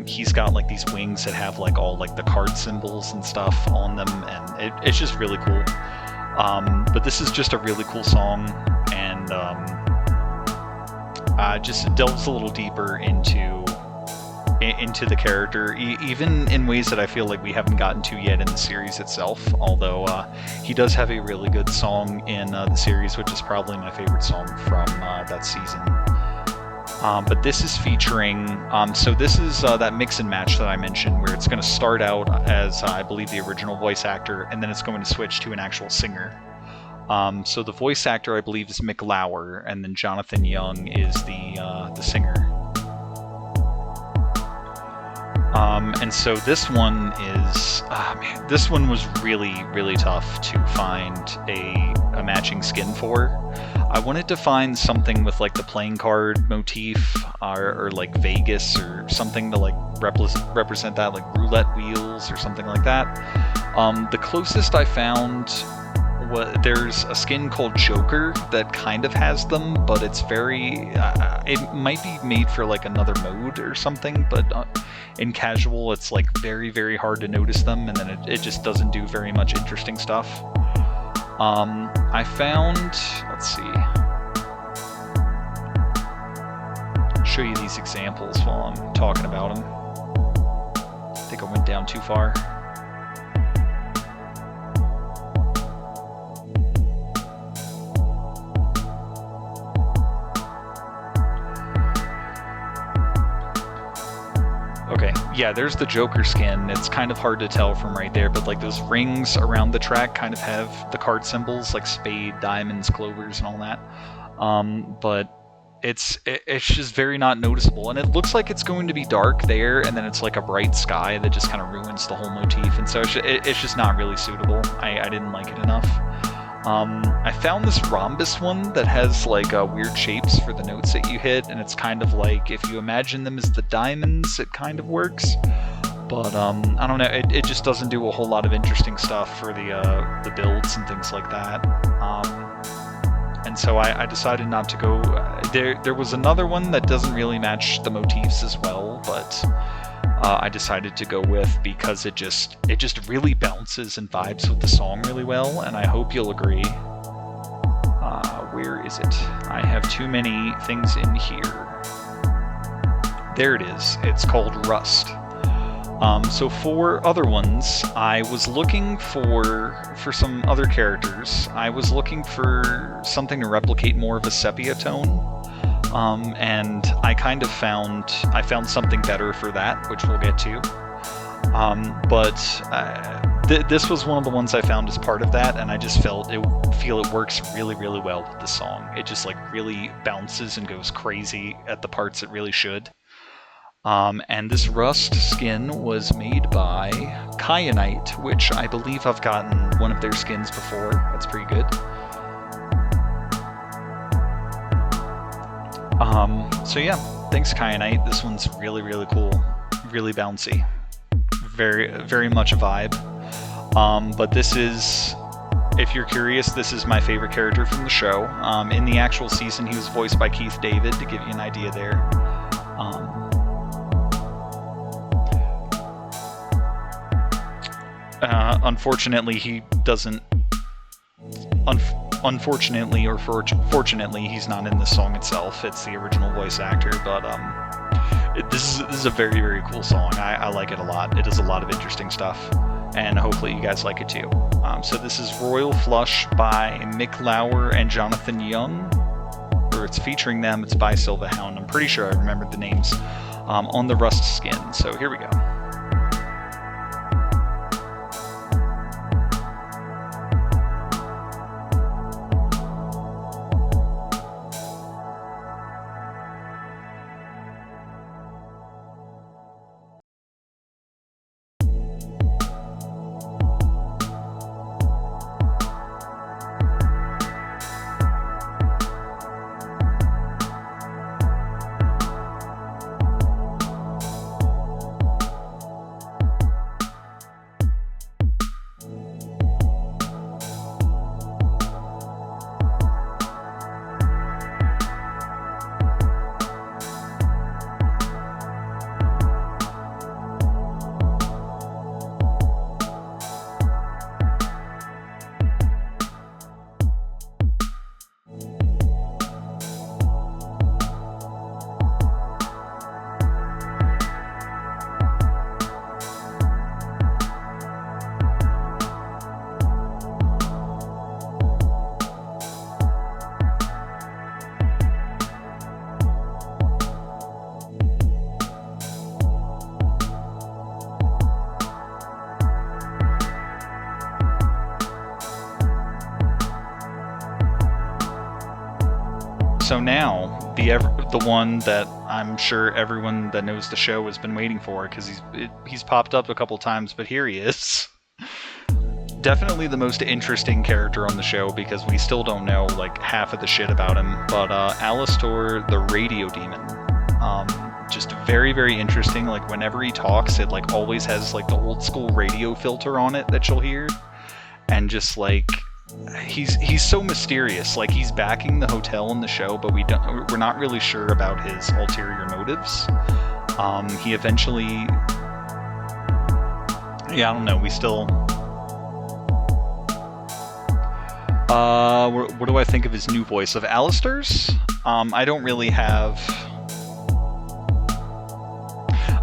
He's got like these wings that have like all like the card symbols and stuff on them, and it's just really cool. But this is just a really cool song, and just delves a little deeper into the character, even in ways that I feel like we haven't gotten to yet in the series itself, although he does have a really good song in the series, which is probably my favorite song from that season. But this is featuring, so this is that mix and match that I mentioned, where it's going to start out as, I believe, the original voice actor, and then it's going to switch to an actual singer. So the voice actor, I believe, is Mick Lauer, and then Jonathan Young is the singer. And so this one is, this one was really, really tough to find a matching skin for. I wanted to find something with like the playing card motif, or like Vegas or something to like represent that, like roulette wheels or something like that. The closest I found, there's a skin called Joker that kind of has them, but it's very, it might be made for like another mode or something, but in casual it's like very, very hard to notice them, and then it just doesn't do very much interesting stuff. I found, let's see, I'll show you these examples while I'm talking about them. I think I went down too far. Okay, yeah, there's the Joker skin. It's kind of hard to tell from right there, but like those rings around the track kind of have the card symbols, like spade, diamonds, clovers, and all that. But it's just very not noticeable, and it looks like it's going to be dark there, and then it's like a bright sky that just kind of ruins the whole motif, and so it's just not really suitable. I didn't like it enough. I found this rhombus one that has like weird shapes for the notes that you hit, and it's kind of like, if you imagine them as the diamonds, it kind of works. But I don't know, it just doesn't do a whole lot of interesting stuff for the builds and things like that. And so I decided not to go. There was another one that doesn't really match the motifs as well, but I decided to go with, because it just really bounces and vibes with the song really well, and I hope you'll agree. Where is it? I have too many things in here. There it is. It's called Rust. So for other ones, I was looking for some other characters. I was looking for something to replicate more of a sepia tone. And I kind of found something better for that, which we'll get to. This was one of the ones I found as part of that, and I just feel it works really, really well with the song. It just like really bounces and goes crazy at the parts it really should. And this Rust skin was made by Kyanite, which I believe I've gotten one of their skins before. That's pretty good. So yeah, thanks Kyanite. This one's really, really cool, really bouncy, very, very much a vibe. But this is, if you're curious, this is my favorite character from the show. In the actual season, he was voiced by Keith David, to give you an idea there. Unfortunately, he doesn't. Unfortunately, or fortunately, he's not in the song itself. It's the original voice actor, but this is a very, very cool song. I like it a lot. It does a lot of interesting stuff, and hopefully you guys like it too. So this is Royal Flush by Mick Lauer and Jonathan Young, or it's featuring them. It's by Silverhound. I'm pretty sure I remembered the names on the Rust skin. So here we go. so now the one that I'm sure everyone that knows the show has been waiting for, because he's popped up a couple times, but here he is. Definitely the most interesting character on the show, because we still don't know like half of the shit about him. But Alastor, the radio demon, just very, very interesting. Like whenever he talks, it like always has like the old school radio filter on it that you'll hear, and just like he's so mysterious. Like he's backing the hotel in the show, but we're not really sure about his ulterior motives. He eventually, yeah, I don't know. We still. What do I think of his new voice? Of Alastor's? I don't really have...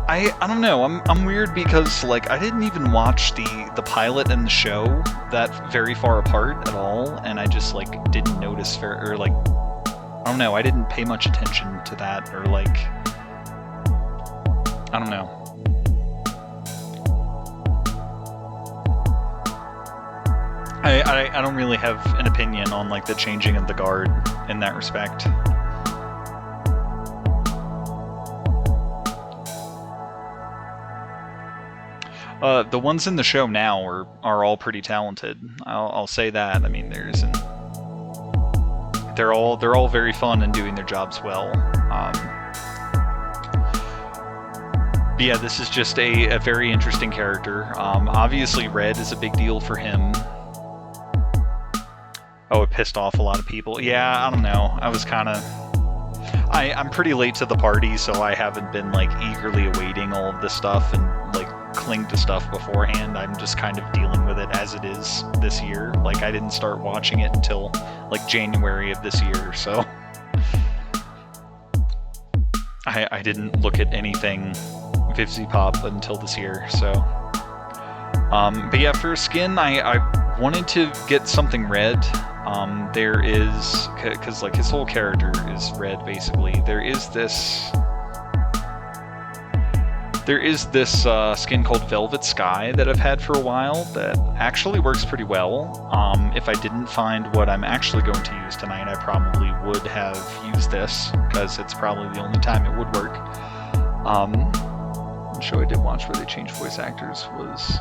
I don't know, I'm weird because, like, I didn't even watch the pilot and the show that very far apart at all, and I just, like, didn't notice, or, like, I don't know, I didn't pay much attention to that, or, like, I don't know. I don't really have an opinion on like the changing of the guard in that respect. The ones in the show now are all pretty talented. I'll say that. I mean, they're all very fun and doing their jobs well. But yeah, this is just a very interesting character. Obviously, Red is a big deal for him. Oh, it pissed off a lot of people. Yeah, I don't know. I was kind of... I'm pretty late to the party, so I haven't been, like, eagerly awaiting all of this stuff and, like, cling to stuff beforehand. I'm just kind of dealing with it as it is this year. Like, I didn't start watching it until, like, January of this year, so... I didn't look at anything Vivzy Pop until this year, so... but yeah, for skin, I wanted to get something red. There is, because like his whole character is red basically, there is this skin called Velvet Sky that I've had for a while that actually works pretty well. If I didn't find what I'm actually going to use tonight, I probably would have used this, because it's probably the only time it would work. The show I did watch where they changed voice actors was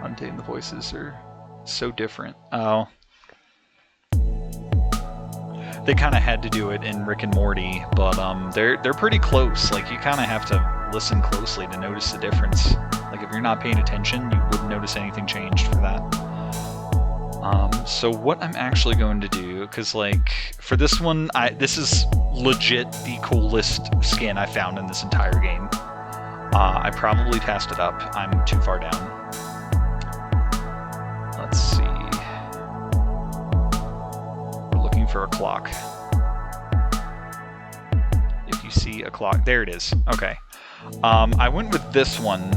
Untamed. The voices are so different. Oh. They kind of had to do it in Rick and Morty, but they're pretty close. Like, you kind of have to listen closely to notice the difference. Like, if you're not paying attention, you wouldn't notice anything changed for that. So what I'm actually going to do, because like for this one, this is legit the coolest skin I found in this entire game. I probably passed it up. I'm too far down. Let's see. We're looking for a clock. If you see a clock, there it is. Okay. I went with this one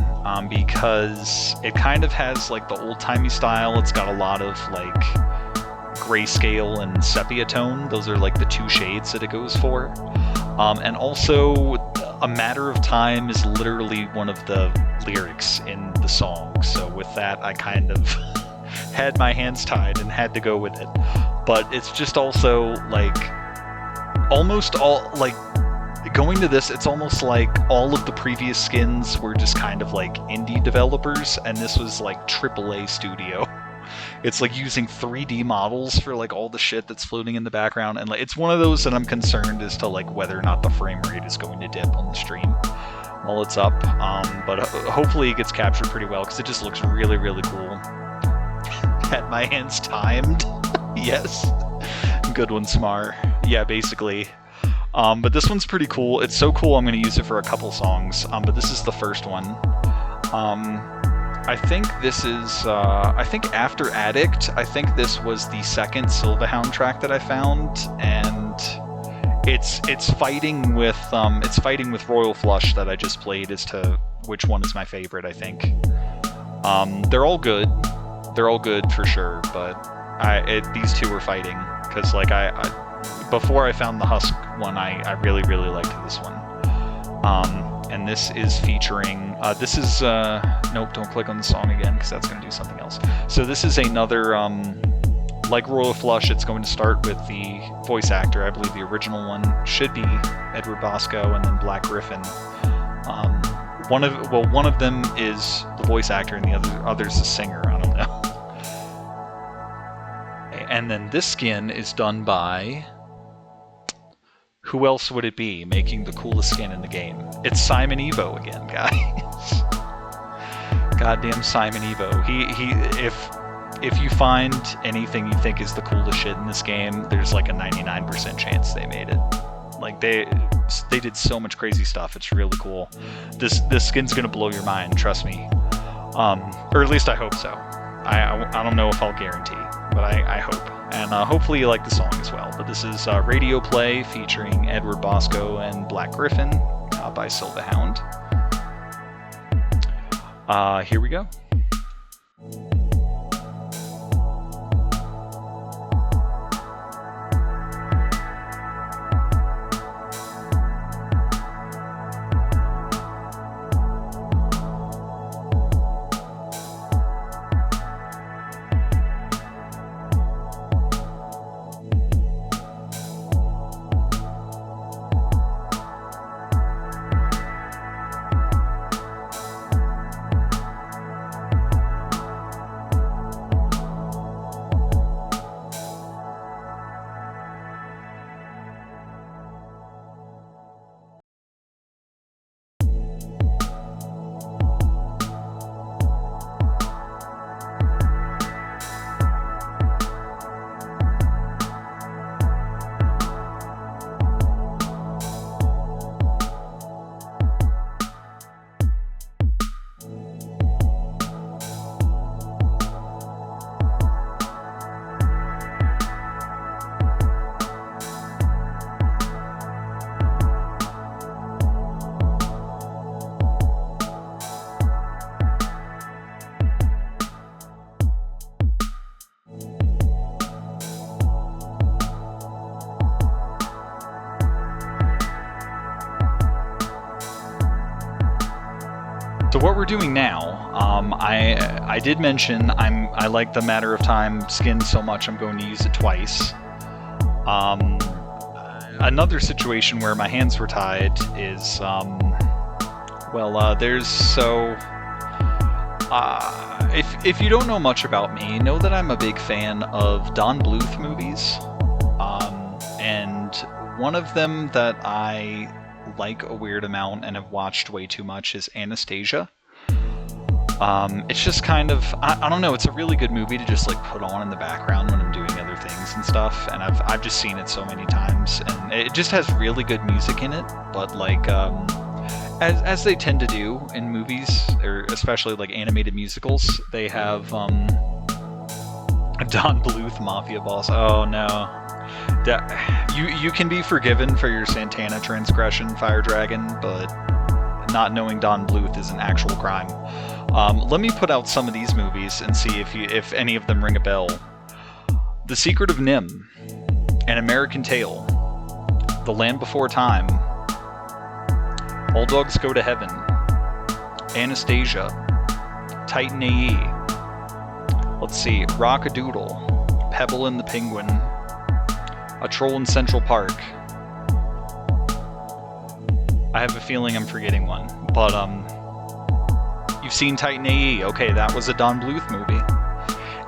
because it kind of has like the old-timey style. It's got a lot of like grayscale and sepia tone. Those are like the two shades that it goes for. And also, A Matter of Time is literally one of the lyrics in the song. So with that, I kind of had my hands tied and had to go with it. But it's just also like almost all like going to this, it's almost like all of the previous skins were just kind of like indie developers, and this was like AAA studio. It's like using 3D models for like all the shit that's floating in the background, and like it's one of those that I'm concerned as to like whether or not the frame rate is going to dip on the stream while it's up. But hopefully it gets captured pretty well, because it just looks really, really cool. Had my hands timed. Yes. Good one, Smar. Yeah, basically. But this one's pretty cool. It's so cool I'm going to use it for a couple songs, but this is the first one. I think this is, I think after Addict, I think this was the second Silvahound track that I found, and it's fighting with Royal Flush that I just played as to which one is my favorite, I think. They're all good. They're all good for sure, but these two were fighting, because like before I found the Husk one, I really, really liked this one. And this is featuring, nope, don't click on the song again, because that's going to do something else. So this is another like Royal Flush, it's going to start with the voice actor. I believe the original one should be Edward Bosco, and then Black Griffin. One of them is the voice actor, and the other's the singer. I don't know. And then this skin is done by... who else would it be making the coolest skin in the game? It's Simon Evo again, guys. Goddamn Simon Evo. If you find anything you think is the coolest shit in this game, there's like a 99% chance they made it. Like they did so much crazy stuff. It's really cool. This skin's gonna blow your mind, trust me. Or at least I hope so. I don't know if I'll guarantee, but I hope. And hopefully you like the song as well. But this is Radio Play featuring Edward Bosco and Black Griffin by Silverhound. Here we go. So what we're doing now, I did mention I like the Matter of Time skin so much I'm going to use it twice. Another situation where my hands were tied is, if you don't know much about me, know that I'm a big fan of Don Bluth movies, and one of them that I like a weird amount and have watched way too much is Anastasia. It's just kind of, I don't know, it's a really good movie to just like put on in the background when I'm doing other things and stuff, and I've just seen it so many times, and it just has really good music in it, but like, as they tend to do in movies, or especially like animated musicals, they have Don Bluth Mafia Boss. Oh no. You can be forgiven for your Santana transgression, Fire Dragon, but not knowing Don Bluth is an actual crime. Let me put out some of these movies and see if any of them ring a bell. The Secret of Nim, An American Tale, The Land Before Time, All Dogs Go to Heaven, Anastasia, Titan AE. Let's see, Rock-a-Doodle, Pebble and the Penguin, A Troll in Central Park. I have a feeling I'm forgetting one, but you've seen Titan AE. Okay, that was a Don Bluth movie.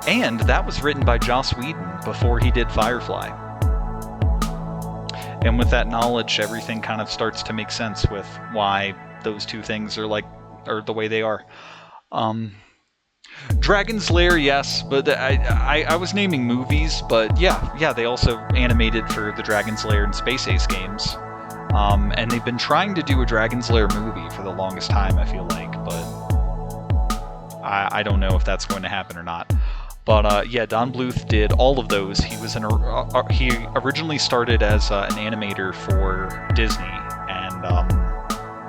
And that was written by Joss Whedon before he did Firefly. And with that knowledge, everything kind of starts to make sense with why those two things are the way they are. Dragon's Lair, yes, but I was naming movies, but yeah, they also animated for the Dragon's Lair and Space Ace games. And they've been trying to do a Dragon's Lair movie for the longest time, I feel like, but I don't know if that's going to happen or not. But yeah, Don Bluth did all of those. He was he originally started as an animator for Disney, and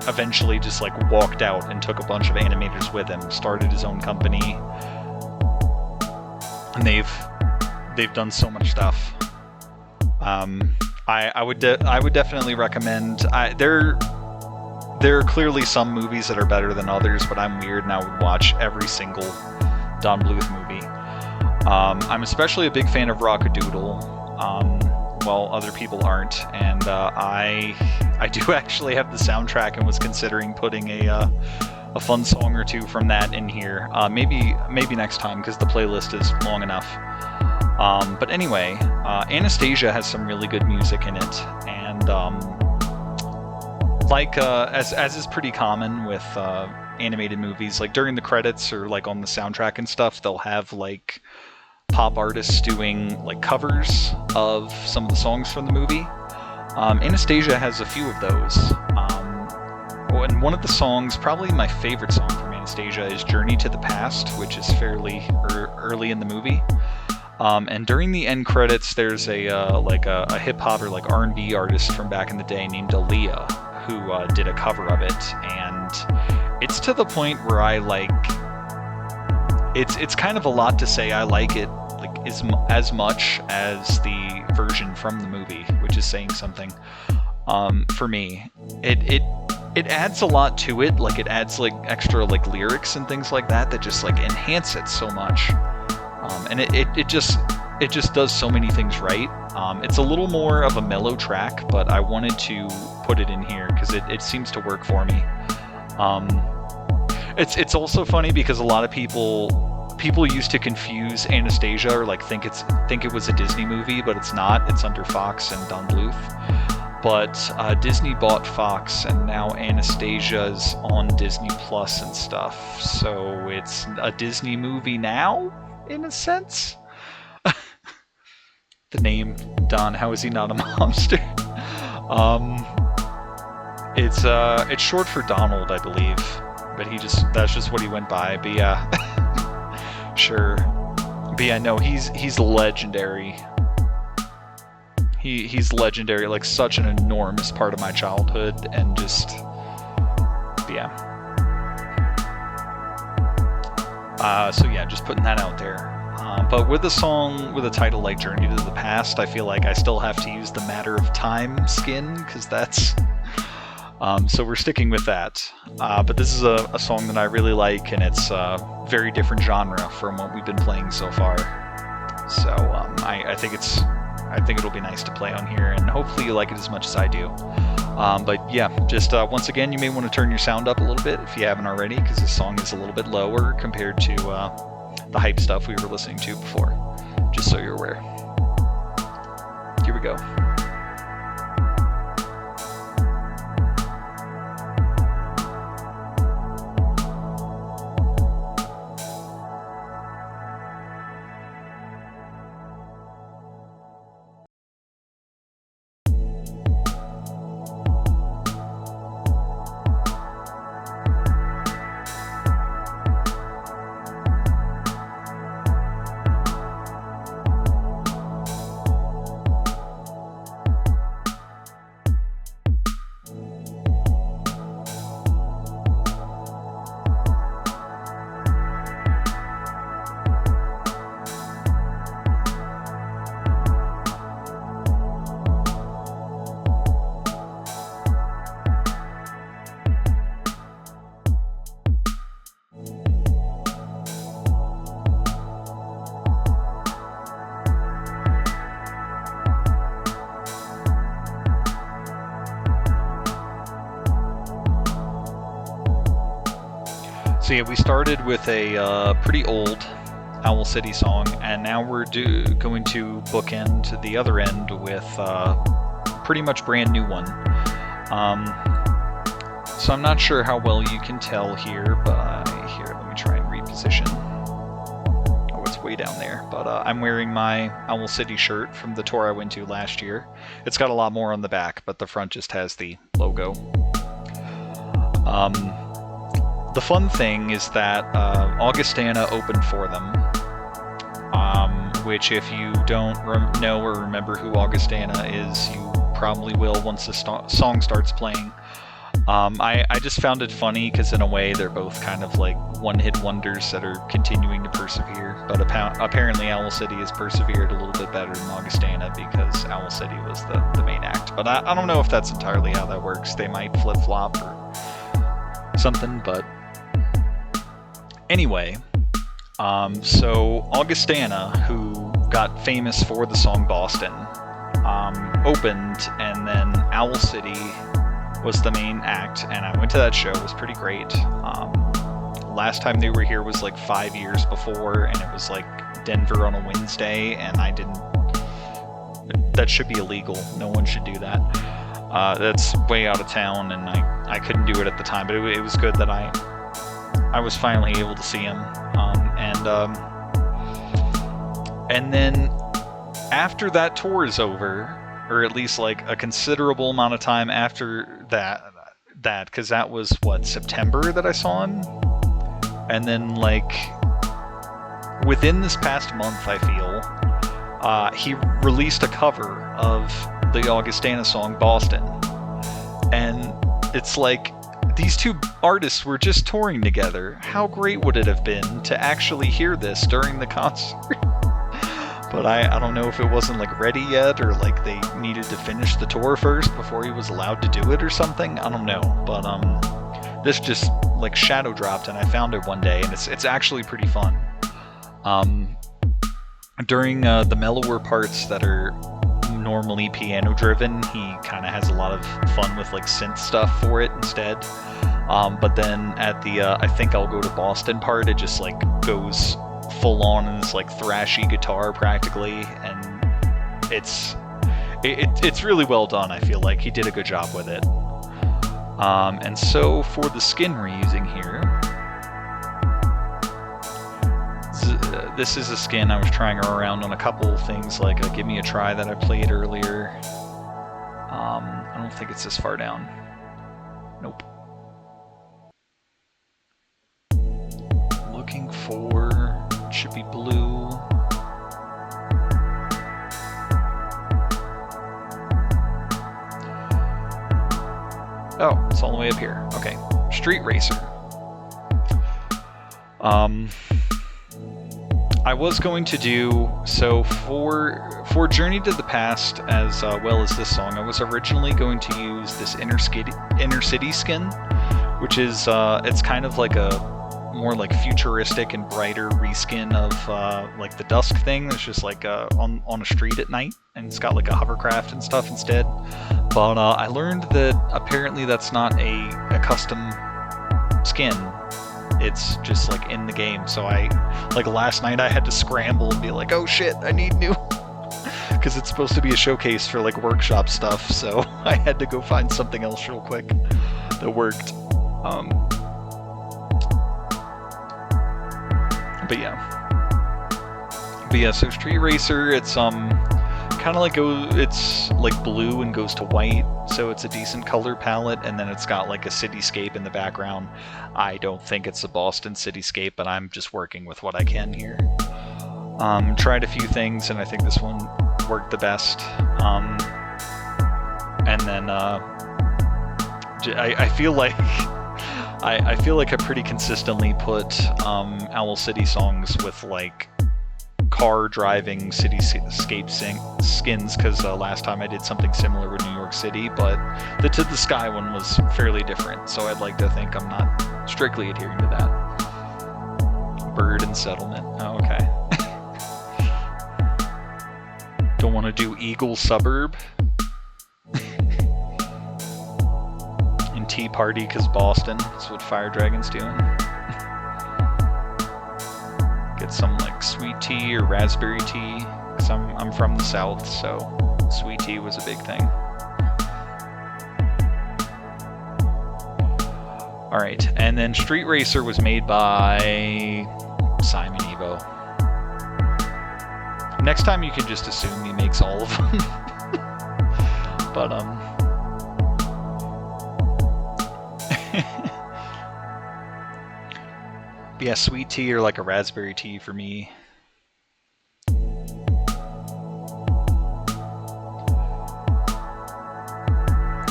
eventually just like walked out and took a bunch of animators with him, started his own company, and they've done so much stuff. I would definitely recommend. There are clearly some movies that are better than others, but I'm weird and I would watch every single Don Bluth movie. I'm especially a big fan of Rockadoodle, while other people aren't, and I do actually have the soundtrack and was considering putting a fun song or two from that in here. Maybe next time, because the playlist is long enough. But anyway, Anastasia has some really good music in it, and as is pretty common with animated movies, like during the credits or like on the soundtrack and stuff, they'll have like pop artists doing like covers of some of the songs from the movie. Anastasia has a few of those. And one of the songs, probably my favorite song from Anastasia, is Journey to the Past, which is fairly early in the movie. And during the end credits, there's a hip-hop or like R&B artist from back in the day named Aaliyah, who did a cover of it, and it's to the point where I like... It's kind of a lot to say I like it like as much as the version from the movie, which is saying something. For me, it adds a lot to it. Like it adds like extra like lyrics and things like that just like enhance it so much. And it just does so many things right. It's a little more of a mellow track, but I wanted to put it in here because it seems to work for me. It's also funny because a lot of people used to confuse Anastasia or like think it was a Disney movie, but it's not. It's under Fox and Don Bluth. But Disney bought Fox, and now Anastasia's on Disney Plus and stuff. So it's a Disney movie now, in a sense. The name Don, how is he not a monster? It's short for Donald, I believe. But that's just what he went by. But yeah, sure. But yeah, no, he's legendary. He's legendary, like such an enormous part of my childhood, and just, yeah. So yeah, just putting that out there. But with a song with a title like Journey to the Past, I feel like I still have to use the Matter of Time skin, because that's... so we're sticking with that. But this is a song that I really like, and it's a very different genre from what we've been playing so far. So I think it'll be nice to play on here, and hopefully you like it as much as I do. But yeah, just once again, you may want to turn your sound up a little bit if you haven't already, because this song is a little bit lower compared to the hype stuff we were listening to before, just so you're aware. Here we go. So yeah, we started with a pretty old Owl City song, and now we're going to bookend the other end with a pretty much brand new one. So I'm not sure how well you can tell here, but here, let me try and reposition. Oh, it's way down there. But I'm wearing my Owl City shirt from the tour I went to last year. It's got a lot more on the back, but the front just has the logo. The fun thing is that Augustana opened for them, which if you don't know or remember who Augustana is, you probably will once the song starts playing. I just found it funny because in a way they're both kind of like one-hit wonders that are continuing to persevere, but apparently Owl City has persevered a little bit better than Augustana because Owl City was the main act. But I don't know if that's entirely how that works. They might flip-flop or something, but... Anyway, So Augustana, who got famous for the song Boston, opened, and then Owl City was the main act, and I went to that show. It was pretty great. Last time they were here was like 5 years before, and it was like Denver on a Wednesday, and I didn't... That should be illegal. No one should do that. That's way out of town, and I couldn't do it at the time, but it was good that I was finally able to see him. And then after that tour is over, or at least like a considerable amount of time after that, because that was what, September that I saw him, and then like within this past month, I feel he released a cover of the Augustana song Boston, and it's like, these two artists were just touring together. How great would it have been to actually hear this during the concert? But I don't know if it wasn't like ready yet, or like they needed to finish the tour first before he was allowed to do it or something. I don't know, but this just like shadow dropped, and I found it one day, and it's actually pretty fun. During the mellower parts that are normally piano driven, he kind of has a lot of fun with like synth stuff for it instead. But then at the I Think I'll Go to Boston part, it just like goes full on in this like thrashy guitar practically, and it's really well done. I feel like he did a good job with it. And so for the skin we're using here, this is a skin I was trying around on a couple things, like Give Me a Try that I played earlier. I don't think it's this far down. Nope. Looking for... it should be blue. Oh, it's all the way up here. Okay. Street Racer. I was going to do, so for Journey to the Past as well as this song, I was originally going to use this Inner City skin, which is, it's kind of like a more like futuristic and brighter reskin of like the Dusk thing that's just like on a street at night, and it's got like a hovercraft and stuff instead. But I learned that apparently that's not a custom skin. It's just like in the game. So like last night I had to scramble and be like, oh shit, I need new, because it's supposed to be a showcase for like workshop stuff. So I had to go find something else real quick that worked. But yeah, so Street Racer, it's kind of like it's like blue and goes to white, so it's a decent color palette, and then it's got like a cityscape in the background. I don't think it's a Boston cityscape, but I'm just working with what I can here. Tried a few things, and I think this one worked the best. And then I feel like I feel like I pretty consistently put Owl City songs with like car driving cityscape skins, because last time I did something similar with New York City, but the To the Sky one was fairly different, so I'd like to think I'm not strictly adhering to that. Bird and Settlement. Oh, okay. Don't want to do Eagle Suburb. And Tea Party, because Boston. That's what Fire Dragon's doing. Get some like sweet tea or raspberry tea, because I'm from the South, so sweet tea was a big thing. Alright, and then Street Racer was made by Simon Evo. Next time you can just assume he makes all of them. But yeah, sweet tea or like a raspberry tea for me.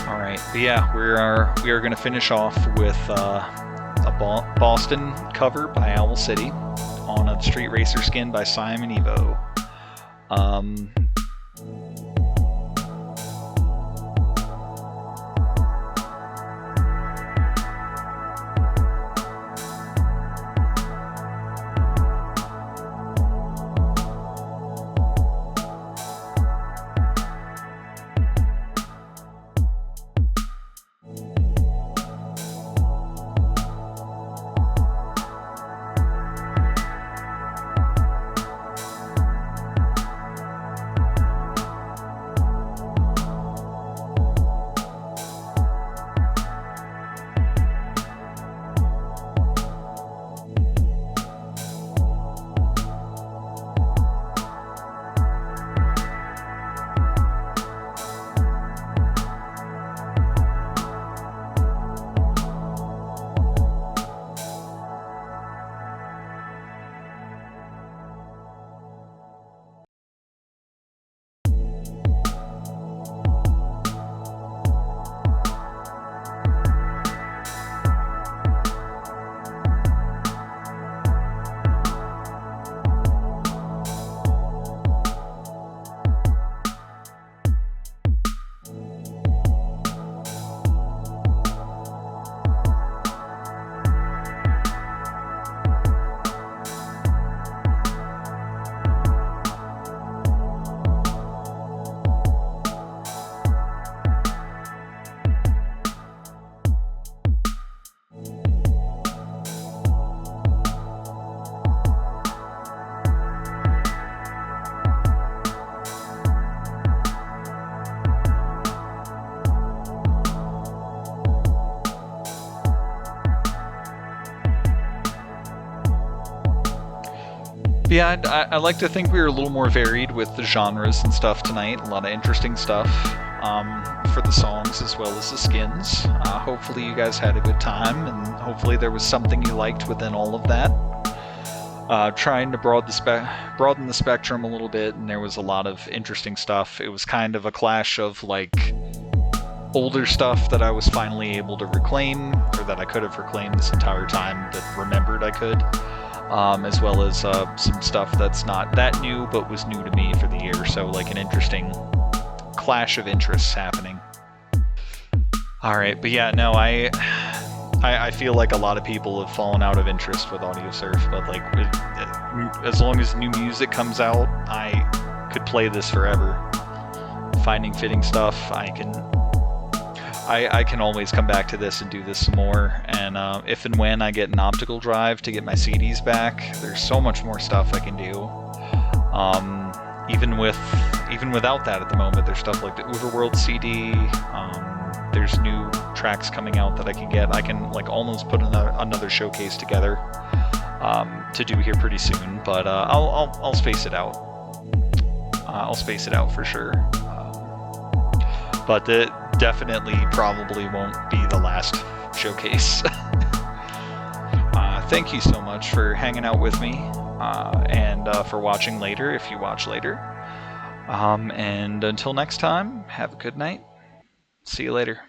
Alright, but yeah, we are going to finish off with a Boston cover by Owl City on a Street Racer skin by Simon Evo. Yeah, I like to think we were a little more varied with the genres and stuff tonight. A lot of interesting stuff for the songs as well as the skins. Hopefully you guys had a good time, and hopefully there was something you liked within all of that. Trying to broaden the spectrum a little bit, and there was a lot of interesting stuff. It was kind of a clash of like older stuff that I was finally able to reclaim, or that I could have reclaimed this entire time, but remembered I could. As well as some stuff that's not that new, but was new to me for the year. So like an interesting clash of interests happening. All right, but yeah, no, I feel like a lot of people have fallen out of interest with Audiosurf, but like as long as new music comes out, I could play this forever. Finding fitting stuff, I can always come back to this and do this some more, and if and when I get an optical drive to get my CDs back, there's so much more stuff I can do. Even without that at the moment, there's stuff like the Overworld CD. There's new tracks coming out that I can get. I can like almost put another showcase together to do here pretty soon, but I'll space it out. I'll space it out for sure. But it definitely probably won't be the last showcase. Thank you so much for hanging out with me, and for watching later if you watch later. And until next time, have a good night. See you later.